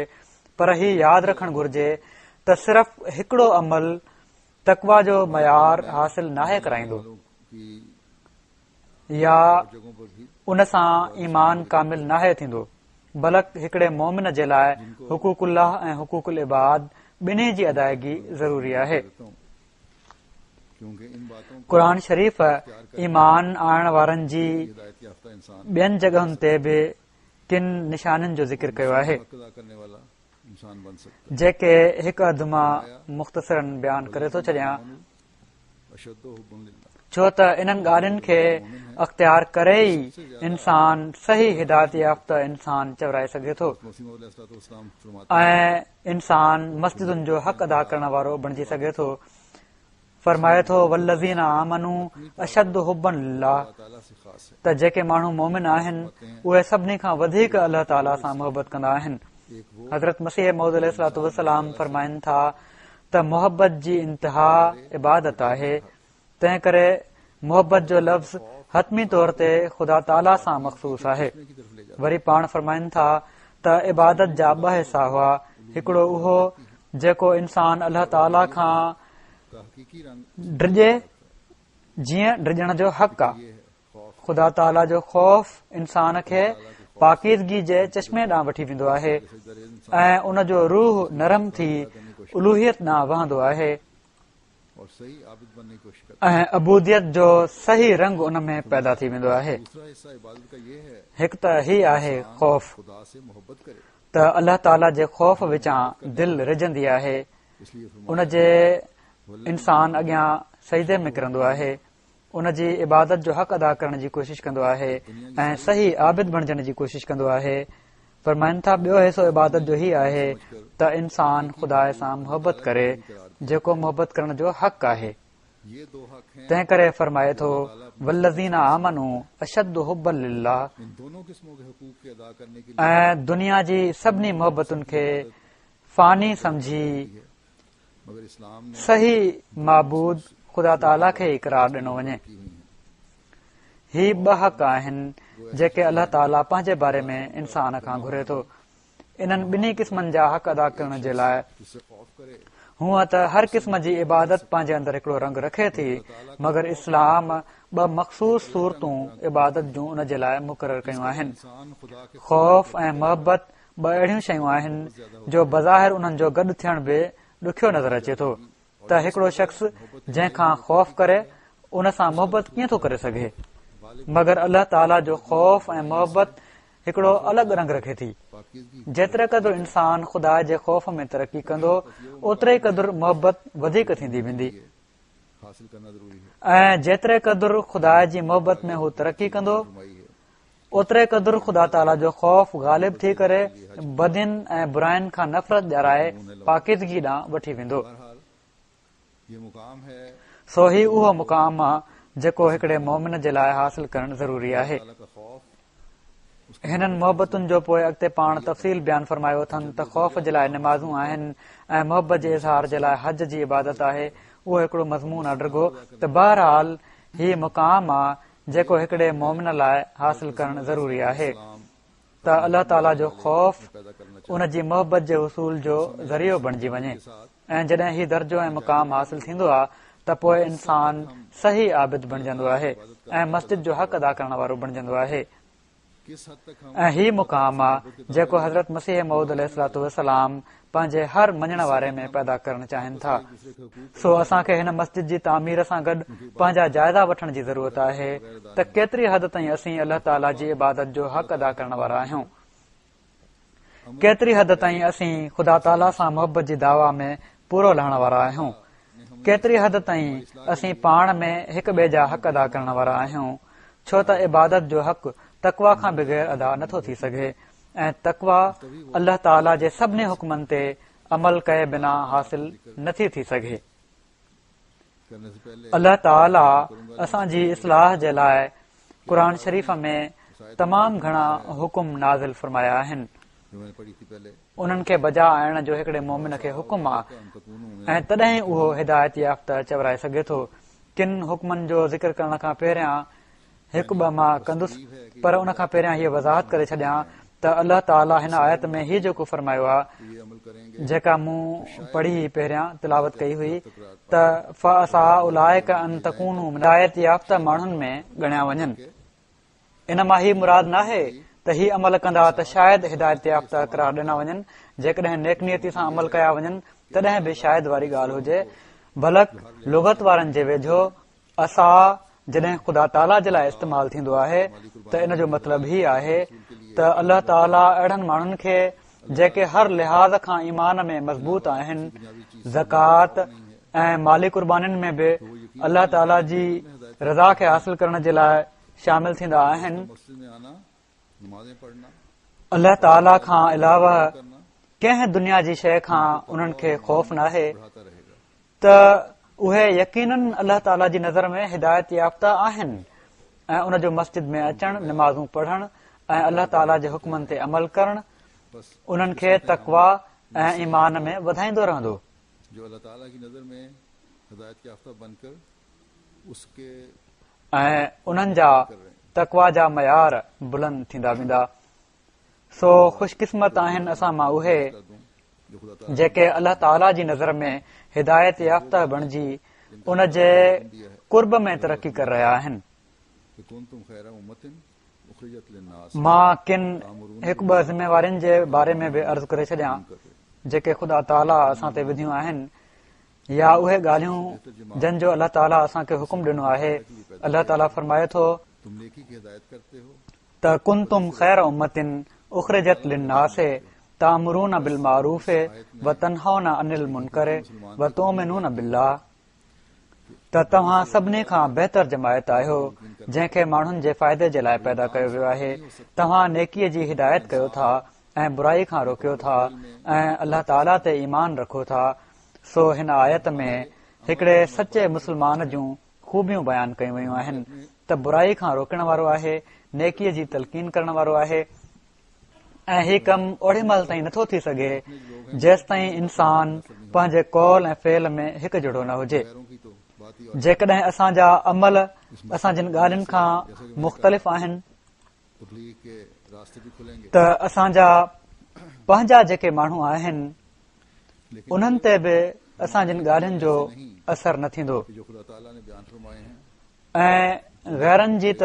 पर ही यादि रखणु घुर्जे त सिर्फ़ हिकिड़ो अमल तक़वा जो मयार हासिल नाहे कराईंदो की या जगहों पर भी उन सां ईमान कामिल नाहे थींदो, बल्कि हिकिड़े मोमिन जे लाइ हुकूकुल्लाह ऐं हुकूकुल इबाद ॿिन्ही जी अदायगी ज़रूरी आहे। करता हूँ, क्योंकि इन बातों को क़ुरान शरीफ़ ईमान आणण वारनि जी हिदायत याफ्ता इंसान ॿियनि जॻहुनि ते बि किन निशानियुनि जो ज़िक्र कयो आहे, हक़ अदा करने वाला इंसान बन सकता जेके हिकु अधु मां मुख़्तसरन बयानु करे थो छॾियां, है। अशद्दो हुब्बुन लिल्लाह, छो त इन्हनि ॻाल्हियुनि खे अख़्तियार करे ई इंसान सही हिदायत याफ़्ता इंसान चवराए सघे थो मसीह मौद अलैहिस्सलाम फरमाते ऐं इंसान मस्जिदुनि जो हक़ अदा करण वारो बणिजी सघे थो। फरमाए थो वल्लज़ीना आमनू अशद्दु हुब्बन लिल्लाह, हैं ताला से खास है। त जेके माण्हू मोमिन आहिनि उहे सभिनी खां वधीक अल्लाह ताला सां मोहबत कंदा आहिनि। एक वो हज़रत मसीह मौद अलैहिस्सलाम फरमाइनि था त मोहबत जी इंतिहा इबादत आहे, तंहिं करे मोहबत जो लफ़्ज़ हतमी तौर ते ख़ुदा ताला सां मख़सूस आहे। की तरफ ले जाता वरी पाण फरमाइनि था त इबादत जा ॿ हिसा हुआ, हिकिड़ो उहो जेको इंसान अल्लाह ताला खां है। का हकीकी रंग डिॼे जीअं डिॼण जो हक़ आहे। ये है खौफ, ख़ुदा ताला जो ख़ौफ़ इंसान खे पाकीज़गी जे चश्मे ॾांहुं वठी वेंदो आहे सजदारेज़ इंसान ऐं उन जो रूह नरम थी उलूहियत ॾांहुं वहंदो आहे और सही आबिद बनने की कोशिश करता ऐं अबूदियत जो सही रंग उन में पैदा थी वेंदो आहे। है। दूसरा हिस्सा इबादत का ये है हिकु त ही आहे ख़ौफ़, खुदा से मोहब्बत करे, त अल्लाह ताला जे ख़ौफ़ विचां दिलि रिझंदी आहे, इसलिए उन जे इंसान अॻियां सजदे में किरंदो आहे, उन जी इबादत जो हक़ अदा करण जी कोशिश कंदो आहे ऐं सही आबिद बणजण जी कोशिश कंदो आहे। फरमाइनि था ॿियो हिसो इबादत जो ही आहे त इंसान ख़ुदा सां मोहबत करे, जेको मोहबत करण जो हक़ आहे। ये दो हक हैं। तंहिं करे फरमाए थो वल्लज़ीना आमनू अशद्दु हुब्बन लिल्लाह, इन दोनों किस्मों के हुकूक के अदा करने के लिए ऐं दुनिया जी सभिनी मोहबतुनि खे फ़ानी समझी मगर इस्लाम ने सही माबूद ख़ुदा ताला खे ई करार ॾिनो वञे। की हुई है। ही ॿ हक़ आहिनि जेके अल्लाह ताला पंहिंजे बारे में इंसान खां घुरे थो। इन्हनि ॿिन्ही क़िस्मनि जा हक़ अदा करण जे लाइ जिससे खौफ करे हूअं त हर क़िस्म जी इबादत पंहिंजे अंदरि हिकिड़ो रंग रखे थी, मगर इस्लाम ॿ मख़सूस सूरतूं इबादत जूं उन जे लाइ मुक़ररु कयूं आहिनि। इंसान खुदा के ख़ौफ़ ऐं मोहबत ॿ अहिड़ियूं शयूं आहिनि जो बज़ाहिर उन्हनि जो गॾु थियण बि ॾुखियो नज़र अचे थो, त हिकिड़ो शख़्स जंहिंखां ख़ौफ़ करे उन सां मोहबत कीअं थो करे सघे, मगर अल्लाह ताला जो ख़ौफ़ ऐं मोहबत हिकिड़ो अलॻि रंग रखे थी। पाकीज़गी जेतिरे क़दुरु इंसान ख़ुदा जे ख़ौफ़ में तरक़ी कंदो, ओतिरे क़दुरु मोहबत वधीक थींदी वेंदी हासिल करना जरूरी है। ऐं जेतिरे क़दुरु ख़ुदा जी मोहबत में हू तरक़ी कंदो, फरमाई है ओतिरे क़दुरु ख़ुदा ताला जो ख़ौफ़ ग़ालिब थी करे बदियुनि ऐं बुराइनि खां नफ़रत ॾियाराए पाकीज़गी ॾांहुं वठी वेंदो। बहरहाल ये मुकाम है सो ही उहो मुक़ाम आहे जेको हिकिड़े मोमिन जे लाइ हासिल करणु ज़रूरी आहे। ताला का खौफ हिननि मोहबतुनि जो पोइ अॻिते पाण तफ़सील बयानु फरमायो अथनि त ख़ौफ़ जे लाइ नमाज़ूं आहिनि ऐं मोहबत जे इज़हार जे लाइ हज जी इबादत आहे। उहो हिकिड़ो मज़मून आहे डिघो त बहरहाल ही मुक़ाम आहे जेको हिकिड़े मोमिन लाइ हासिल करणु ज़रूरी आहे त अल्लाह ताला जो ख़ौफ़ पैदा करना उन जी मोहबत जे उसूल जो ज़रियो बणिजी वञे ऐं जॾहिं ही दर्जो ऐं मुक़ाम हासिल थींदो आहे त पोइ इंसान सही आबिद बणिजंदो आहे ऐं मस्जिद जो हक़ अदा करण वारो बणिजंदो आहे। किस हद तक हम ऐं ही मुक़ाम आहे जेको हज़रत मसीह मऊद अलैहिस्सलाम पंहिंजे हर मञण वारे में पैदा करणु चाहिनि था। दूसरे के हुकूक सो असांखे हिन मस्जिद जी तामीर सां गॾु पंहिंजा जाइज़ा वठण जी ज़रूरत आहे त केतिरी हद ताईं असीं अल्लाह ताला जी इबादत जो हक़ अदा करण वारा आहियूं, केतिरी हद ताईं असीं ख़ुदा ताला सां मोहबत जी दावा में पूरो लहण वारा आहियूं, केतिरी हद ताईं असीं पाण में हिक ॿिए जा हक़ अदा करण वारा आहियूं, छो त इबादत जो हक़ तक़वा खां बग़ैर अदा नथो थी सघे ऐं तक़वा अल्लाह ताला जे सभिनी हुकमनि ते अमल कए बिना हासिल नथी थी सघे। करने से पहले अल्लाह ताला असांजी इस्लाह जे लाइ क़ुर शरीफ़ में तमामु घणा हुकुम नाज़िल फरमाया आहिनि। जो मैंने पढ़ी थी पहले उन्हनि खे बजा आणण जो हिकिड़े मोमिन खे हुकुम आहे हम तकूनू ऐं तॾहिं उहो हिदायत याफ़्ता चवराए सघे थो किन हुकमनि जो ज़िक्र करण खां पहिरियां हिकु ॿ मां कंदुसि, पर उन खां पहिरियां हीअ वज़ाहत करे छॾियां त अल्लाह ताला हिन आयत में हीउ जेको फरमायो आहे, जेका मूं पढ़ी पहिरियां तिलावत कई हुई, त हिदायत याफ़्ता माण्हुनि में ॻणिया वञनि। इन मां ही मुराद नाहे त ही अमल कंदा त शायदि हिदायत याफ़्ता करार ॾिना वञनि। जेकॾहिं नेकनियती सां अमल कया वञनि तॾहिं बि शायदि वारी ॻाल्हि हुजे। भलक लुगत वारनि जे वेझो असां जॾहिं ख़ुदा ताला जे लाइ इस्तेमालु थींदो आहे त इन जो मतिलबु ही आहे त अल्लाह ताला अहिड़नि माण्हुनि खे जेके हर लिहाज़ खां ईमान में मज़बूत आहिनि, ज़कात ऐं माली कुर्बानीनि में बि अल्लाह ताला जी रज़ा खे हासिल करण जे लाइ शामिल थींदा आहिनि, अल्लाह ताला खां अलावा कंहिं दुनिया जी शइ खां उन्हनि खे ख़ौफ़ नाहे, त उहे यकीनन अल्लाह ताला जी नज़र में हिदायत याफ़्ता आहिनि ऐं उन जो मस्जिद में अचणु, निमाज़ूं पढ़णु ऐं अल्लाह ताला जे हुकमनि ते अमल करणु उन्हनि खे तक़वा ऐं ईमान में वधाईंदो रहंदो। ऐं उन्हनि जा तक़वा जा मयार बुलंद थींदा वेंदा। सो ख़ुशकिस्मत आहिनि असां मां उहे जेके अल्लाह ताला जी नज़र में हिदायत याफ़्ता बणिजी उन जे कुर्ब में तरक़ी करे रहिया आहिनि। मां किन हिकु ॿ ज़िम्मेवारियुनि जे बारे में बि अर्ज़ु करे छॾियां जेके ख़ुदा ताला असां ते विधियूं आहिनि, या उहे ॻाल्हियूं जंहिं जो अल्लाह ताला असांखे हुकुम ॾिनो आहे। अल्लाह ताला फरमाए थो त कुंतुम ख़ैर उम्मतिन उख़रिजत लिन्नास तामुरून बिल मारूफ व तनहौना अनिल मुनकर व तुमिनून बिल्लाह, त तव्हां सभिनी खां बहितर जमायत आहियो जंहिंखे माण्हुनि जे फ़ाइदे जे लाइ पैदा कयो वियो आहे। तव्हां नेकीअ जी हिदायत कयो था ऐं बुराई खां रोकियो था ऐं अल्लाह ताला ते ईमान रखो था। सो हिन आयत में हिकिड़े सचे मुस्लमान जूं खूबियूं बयानु कयूं वयूं आहिनि त बुराई खां रोकण वारो आहे, नेकीअ जी तलक़ीन करण वारो आहे, ऐं ही कमु ओड़े महिल ताईं नथो थी सघे जेसि ताईं इंसान पंहिंजे कौल ऐं फेल में हिकु जहिड़ो न हुजे। जेकॾहिं असांजा अमल असां जिन ॻाल्हियुनि खां मुख़्तलिफ़ आहिनि त असांजा पंहिंजा जेके माण्हू आहिनि उन्हनि ते बि असां जिन ॻाल्हियुनि जो असर न थींदो। ऐं गैरनि जी त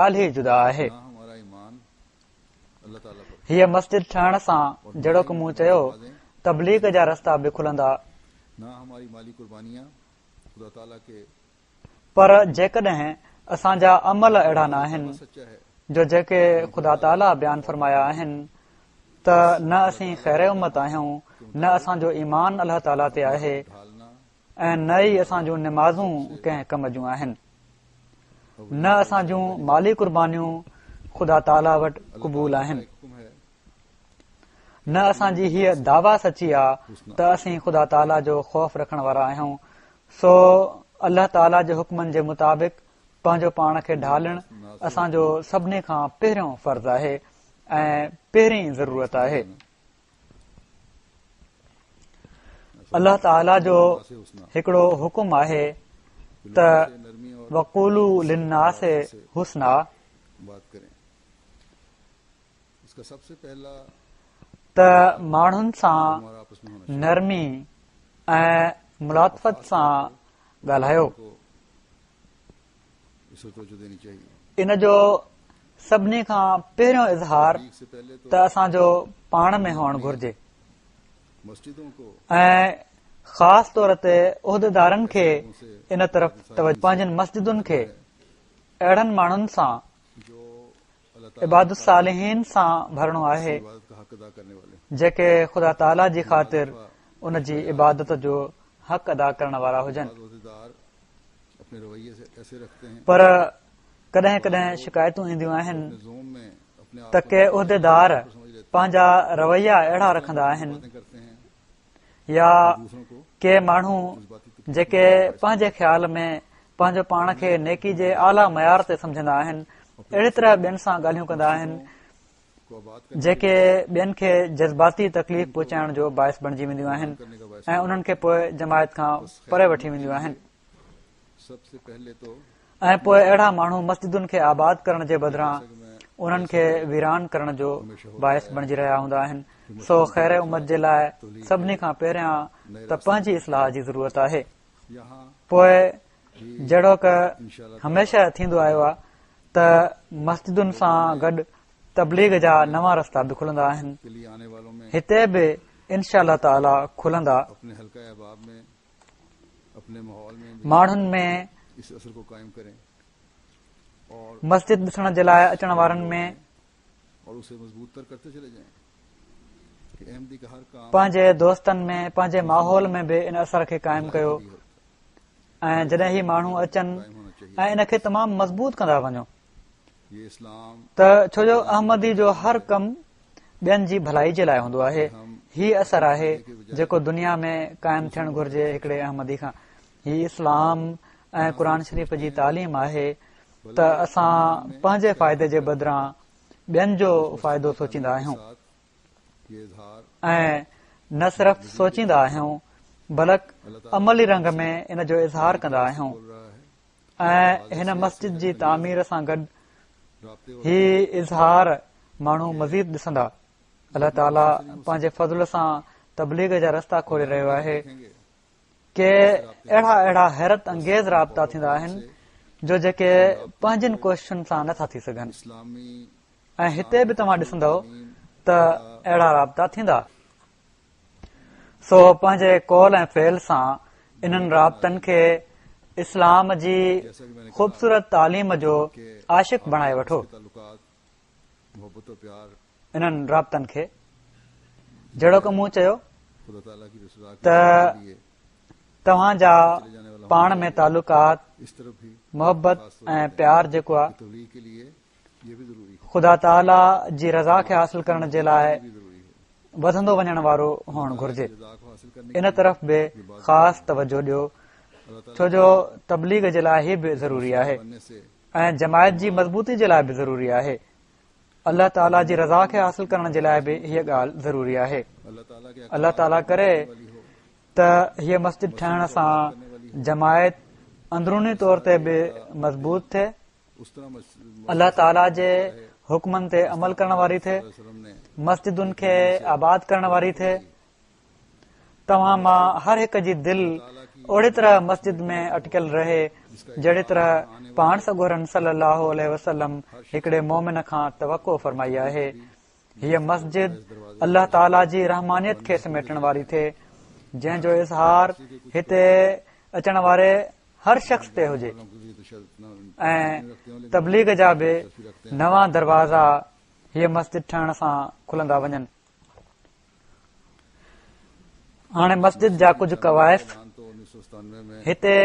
ॻाल्हि ई जुदा आहे। हीअ मस्जिद ठहण सां जहिड़ो की मूं चयो तबलीग जा रस्ता बि खुलंदा, पर जेकॾहिं असांजा अमल अहिड़ा न आहिनि जो जेके ख़ुदा ताला बयानु फरमाया आहिनि, त न असीं ख़ैर उम्मत आहियूं, न असांजो ईमान अल्लाह ताला ते आहे ऐं न ई असां जूं निमाज़ूं कंहिं कम जूं आहिनि, न असां जूं माली कुर्बानियूं ख़ुदा ताला वटि क़बूल आहिनि, न असांजी हीअ दावा सची आहे त असीं ख़ुदा ताला जो ख़ौफ़ रखण वारा आहियूं। सो अल्लाह ताला जे हुकमनि जे मुताबिक़ पंहिंजो पाण खे ढालणु असांजो सभिनी खां पहिरियों फ़र्ज़ आहे ऐं पहिरीं ज़रूरत आहे। अल्लाह ताला जो हिकिड़ो हुकुम आहे त वक़ूलू लिन्नास हुस्ना, त माण्हुनि सां नरमी ऐं मुलातफ़त सां ॻाल्हायो। इन जो सभिनी खां पहिरियों इज़हार त असांजो पाण में हुअणु घुर्जे ऐं ख़ासि तौर ते उहिदेदारनि खे इन तरफ़ पंहिंजनि मस्जिदुनि खे अहिड़नि माण्हुनि सां इबादत सालिहीन सां भरणो आहे जेके ख़ुदा ताला जी ख़ातिर उन जी इबादत जो हक़ अदा करण वारा हुजनि। पर कॾहिं कॾहिं शिकायतूं ईंदियूं आहिनि त के उहिदेदार पंहिंजा रवैया अहिड़ा रखंदा आहिनि या के माण्हू जेके पंहिंजे ख़्याल में पंहिंजो पाण खे नेकी जे आला मयार ते सम्झंदा आहिनि, अहिड़ी तरह ॿियनि सां ॻाल्हियूं कंदा आहिनि जेके ॿियनि खे जज़्बाती तकलीफ़ पहुचाइण जो बाहिस बणिजी वेंदियूं आहिनि ऐं उन्हनि खे पोइ जमायत खां परे वठी वेंदियूं आहिनि। सबसे पहले तो ऐं पोइ अहिड़ा माण्हू मस्जिदुनि खे आबाद करण जे बदिरां उन्हनि खे वीरान करण जो बाहिस बणिजी रहिया हूंदा आहिनि। सो ख़ैर उम्मत जे लाइ सभिनी खां पहिरियां त पंहिंजी इस्लाह जी ज़रूरत आहे। यहाँ पोइ जहिड़ो क हमेशह थींदो आयो आहे त मस्जिदुनि सां गॾु तबलीग जा नवां रस्ता बि खुलंदा आहिनि। के लिए आने वालों में हिते बि इनशा अल्लाह ताला खुलंदा। अपने हल्का अहबाब में अपने माहौल में भी माण्हुनि में इस असर को कायम करें और मस्जिद ॾिसण जे लाइ अचण वारनि में उसे मजबूत तर करते चले जाएं कि अहमदी का हर काम पंहिंजे दोस्तनि में पंहिंजे माहौल में बि इन असर खे क़ाइमु कयो ऐं जॾहिं ही माण्हू अचनि ऐं इन खे तमामु मज़बूत कंदा वञो ये इस्लाम त छो जो अहमदी जो हर कमु ॿियनि जी भलाई जे लाइ हूंदो आहे। ही असर आहे जेको दुनिया में क़ाइमु थियणु घुर्जे हिकिड़े अहमदी खां। ही इस्लाम ऐं क़ुर शरीफ़ जी तालीम आहे त असां पंहिंजे फ़ाइदे जे बदिरां ॿियनि जो फ़ाइदो सोचींदा आहियूं ये इजहार ऐं न सिर्फ़ सोचींदा आहियूं बल्कि अमली रंग में इन जो इज़हार कंदा आहियूं। बोल रहा है ऐं हिन मस्जिद जी तामीर सां गॾु राब्ते और ही इज़हार माण्हू मज़ीद ॾिसंदा। अल्लाह ताला पंहिंजे फज़ल सां तबलीग जा रस्ता खोले रहियो आहे के अहिड़ा अहिड़ा हैरत अंगेज़ राब्ता थींदा आहिनि जो जेके पंहिंजनि कोशिशुनि सां नथा थी सघनि। इस्लामी ऐं हिते बि तव्हां ॾिसंदव त अहिड़ा राब्ता थींदा। सो पंहिंजे कौल ऐं फेल सां इन्हनि राब्तनि खे इस्लाम जी ख़ूबसूरत तालीम जो आशिक़ बणाए वठो। ताल्लुकात मोहब्बत और प्यार इन्हनि राब्तनि खे जहिड़ो कि मूं चयो खुदा ताला की रसूल त के लिए तव्हांजा पाण में तालुकात इस तरफ भी मोहब्बत ऐं प्यार जेको आहे तबलीग के लिए ये भी जरूरी है ख़ुदा ताला जी रज़ा खे हासिल करण जे लाइ भी जरूरी है वधंदो वञण वारो हुअणु घुर्जे। रज़ा को हासिल करने इन तरफ़ बि ख़ासि तवजो ॾियो अल्लाह ताला छो जो तबलीग जे लाइ ही बि ज़रूरी आहे बनने से ऐं जमायत जी मज़बूती जे लाइ बि ज़रूरी आहे। अल्लाह ताला जी रज़ा खे हासिल करण जे लाइ बि हीअ ॻाल्हि ज़रूरी आहे। अल्लाह ताला के अल्लाह ताला करे त हीअ मस्जिद ठहण सां जमायत अंदरूनी तौर ते बि मज़बूत थिए, उस तरह अल्लाह ताला जे हुक्मनि ते अमल करण वारी थिए, वसल्लम ने मस्जिदुनि खे आबाद करण वारी थिए। तव्हां मां हर हिक जी दिलि ओड़ी तरह मस्जिद में अटकियल रहे जहिड़ी तरह पाण सॻोरन सल्लल्लाहु अलैहि वसल्लम हिकिड़े मोमिन खां तवक़ो फरमाई आहे। हीअ मस्जिद अल्लाह ताला जी रहमानियत खे समेटण वारी थिए जंहिंजो इज़हार हिते अचण वारे हर शख़्स ते हुजे ऐं तबलीग जा बि नवां दरवाज़ा हीअ मस्जिद ठहण सां खुलंदा वञनि। हाणे मस्जिद जा कुझु कवाइफ़ तो 1997 में हिते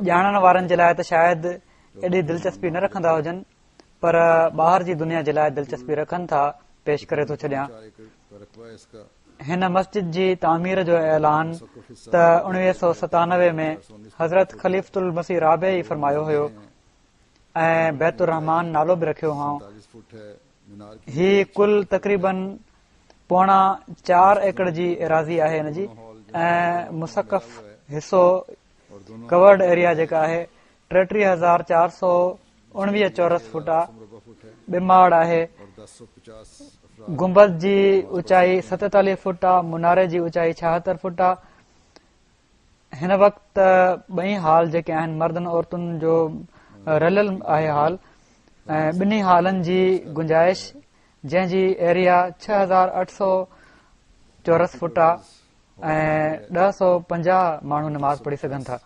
ॼाणण वारनि जे लाइ त शायदि एॾी दिलचस्पी न रखंदा हुजनि पर ॿाहिरि जी दुनिया जे लाइ दिलचस्पी रखनि था। पेश करे थो छॾियां 4 एकड़ का रकबा है इसका हिन मस्जिद जी तामीर जो ऐलान त 1997 में हज़रत ख़लीफ़तुल मसीह राबे फरमायो हुयो ऐं बैतुर रहमान नालो बि रखियो हुओ। 40 फुट है मीनार की ही कुल तक़रीबन 4.25 एकड़ जी एराज़ी आहे हिन जी ऐं मुसक़फ़ हिसो और दोनों कवर्ड एरिया जेका आहे 33,419 चौरस फुट आहे। मुरबा फुट है ॿिमाड़ आहे। और 1050 अफराद गुंबद जी ऊचाई 47 फुट आहे। मुनारे जी ऊचाई 76 फुट आहे। हिन वक़्त ॿई हाल जेके आहिनि मर्दनि औरतुनि जो रलियल आहे हाल ऐं ॿिन्ही हालनि जी गुंजाइश जंहिंजी एरिया 6,800 चौरस फुट आहे ऐं 150 माण्हू नमाज़ पढ़ी सघनि था।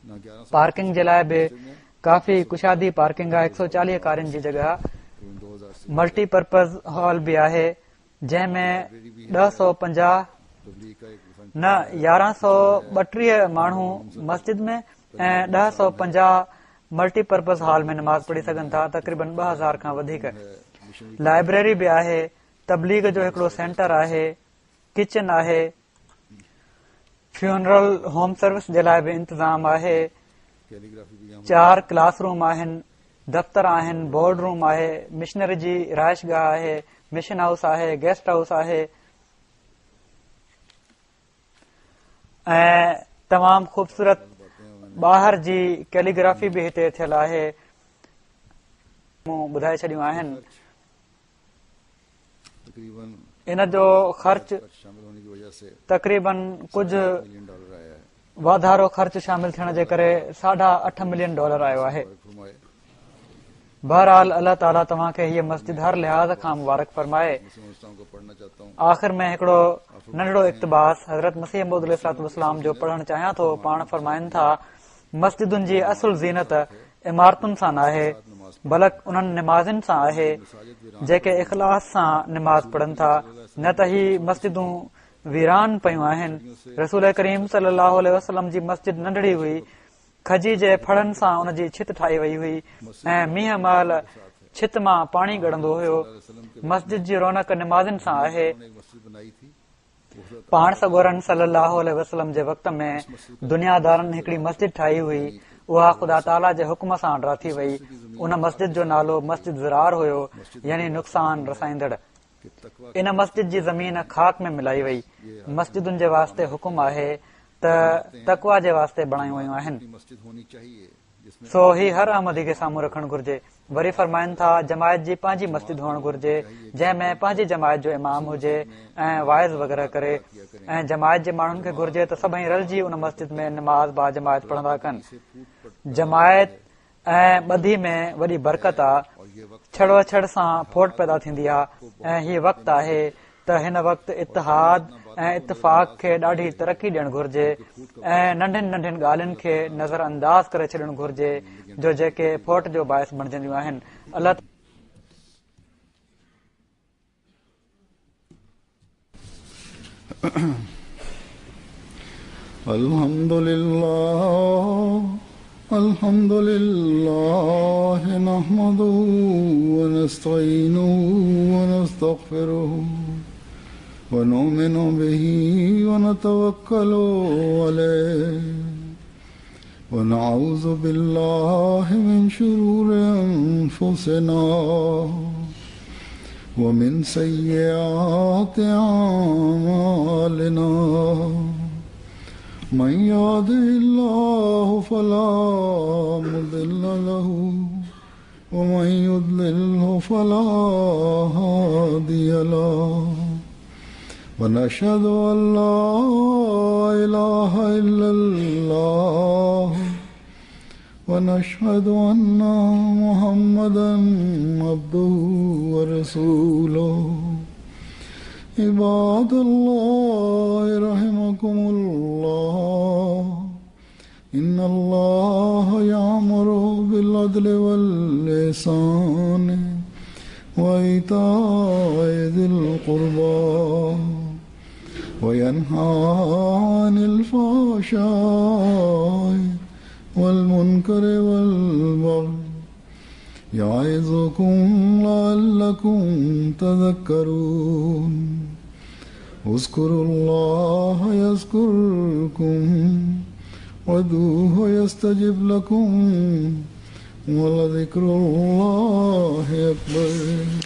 ना 1100 पार्किंग जे लाइ बि काफ़ी कुशादी पार्किंग आहे। 140 कारियुनि जी जॻह आहे। 2000 से मल्टीपर्पज़ हॉल बि आहे जंहिंमें 150 तबलीग का एक फंड न 1132 माण्हू मस्जिद में ऐं 150 मल्टीपर्पज़ हॉल में नमाज़ पढ़ी सघनि था। तक़रीबन 2000 खां वधीक लाइब्रेरी बि आहे। तबलीग जो हिकिड़ो सेंटर आहे। किचन आहे। फ्यूनरल होम सर्विस जे लाइ बि इंतज़ाम आहे। कैलीग्राफी भी यहाँ 4 क्लासरूम आहिनि। दफ़्तर आहिनि। बोर्ड रूम आहे। मिशनरी जी रिहाइशगाह आहे। मिशन हाउस आहे। गेस्ट हाउस आहे ऐं तमामु ख़ूबसूरत ॿाहिरि जी कैलीग्राफी बि हिते थियल आहे, मूं ॿुधाए छॾियूं आहिनि। तकरीबन इन जो ख़र्च शामिल होने की वजह से तक़रीबन कुझु $1 आया है। वाधारो ख़र्च शामिल थियण जे करे $8.5 मिलियन आयो आहे। फरमाए बहरहाल अल्लाह ताला तव्हांखे हीअ मस्जिद हर लिहाज़ खां मुबारक फरमाए। मुस्लिम को पढ़ना चाहता हूँ। आख़िर में हिकिड़ो नंढड़ो इक़्तिबास हज़रत मसीह मऊद अलैहिस्सलाम जो पढ़णु चाहियां थो। पाण फरमाइनि था, मस्जिदुनि जी असुल ज़ीनत इमारतुनि सां न आहे, बल्कि उन्हनि निमाज़िन सां आहे जेके इख़लास सां निमाज़ पढ़नि था। न त ही मस्जिदूं वीरान पयूं आहिनि। रसूल करीम सल्लल्लाहु अलैहि वसल्लम जी मस्जिद नंढड़ी हुई, खजी जे फड़नि सां उन जी छित ठाही वई हुई ऐं मींहं महिल छित मां पाणी ॻड़ंदो हुयो। मस्जिद जी रौनक निमाज़िन सां आहे। पाण सॻोरन सल्लल्लाहु अलैहि वसल्लम जे वक़्त में दुनियादारनि हिकिड़ी मस्जिद ठाही हुई। उहा ख़ुदा ताला जे हुक्म सां ड्रा थी वई। उन मस्जिद जो नालो मस्जिद ज़रार हुयो, यानी नुक़सान रसाईंदड़। इन मस्जिद जी ज़मीन खाक में मिलाई वई। मस्जिदुनि जे वास्ते हुकुम आहे त तक़वा जे वास्ते बणायूं वयूं आहिनि, सो ही हर अहमदी खे साम्हूं रखणु घुर्जे। वरी फरमाइनि था, जमायत जी पंहिंजी मस्जिद हुअणु घुर्जे, जंहिंमें पंहिंजी जमायत जो इमाम हुजे ऐं वाइज़ वग़ैरह करे, ऐं जमायत जे माण्हुनि खे घुर्जे त सभई रलिजी उन मस्जिद में निमाज़ बा जमायत पढ़ंदा कनि। जमायत ऐं ॿधी में वॾी बरकत आहे। छड़ो छड़ सां फोट पैदा थींदी आहे ऐं हीउ वक़्तु आहे त हिन वक़्तु इतिहाद ऐं इतफ़ाक़ खे ॾाढी तरक़ी ॾियणु घुर्जे ऐं नंढियुनि नंढियुनि ॻाल्हियुनि खे नज़र अंदाज़ करे छॾणु घुर्जे जो जेके फोट जो बाहिस बणजंदियूं आहिनि। अल्लाह अल्हम्दुलिल्लाह नहमदुहु व नस्तईनुहु व नस्तगफिरुहु व नुमिनु बिही व नतवक्कलु अलैहि व नऊज़ु बिल्लाहि मिन शुरूरि अनफुसिना व मिन सय्यिआति अअमालिना। मन यहदिहिल्लाहु फला मुदिल्ल लहु व मन युद्लिल्हु फला हादिय लहु व नशहदु अन ला इलाहा इल्लल्लाह व नशहदु अन्ना मुहम्मदन अब्दुहु व रसूलुहु। इबादल्लाह रहमकुमुल्लाह इन्नल्लाह यामुरु बिल अदलि वल इहसानि व ईताइ ज़िल क़ुर्बा व यन्हा अनिल फ़हशाइ वल मुनकरि वल बग़य याइज़ुकुम लअल्लकुम तज़क्करून। उज़्कुरुल्लाह यज़्कुरुकुम वदूहु यस्तजिब लकुम व लज़िक्रुल्लाहि अकबर।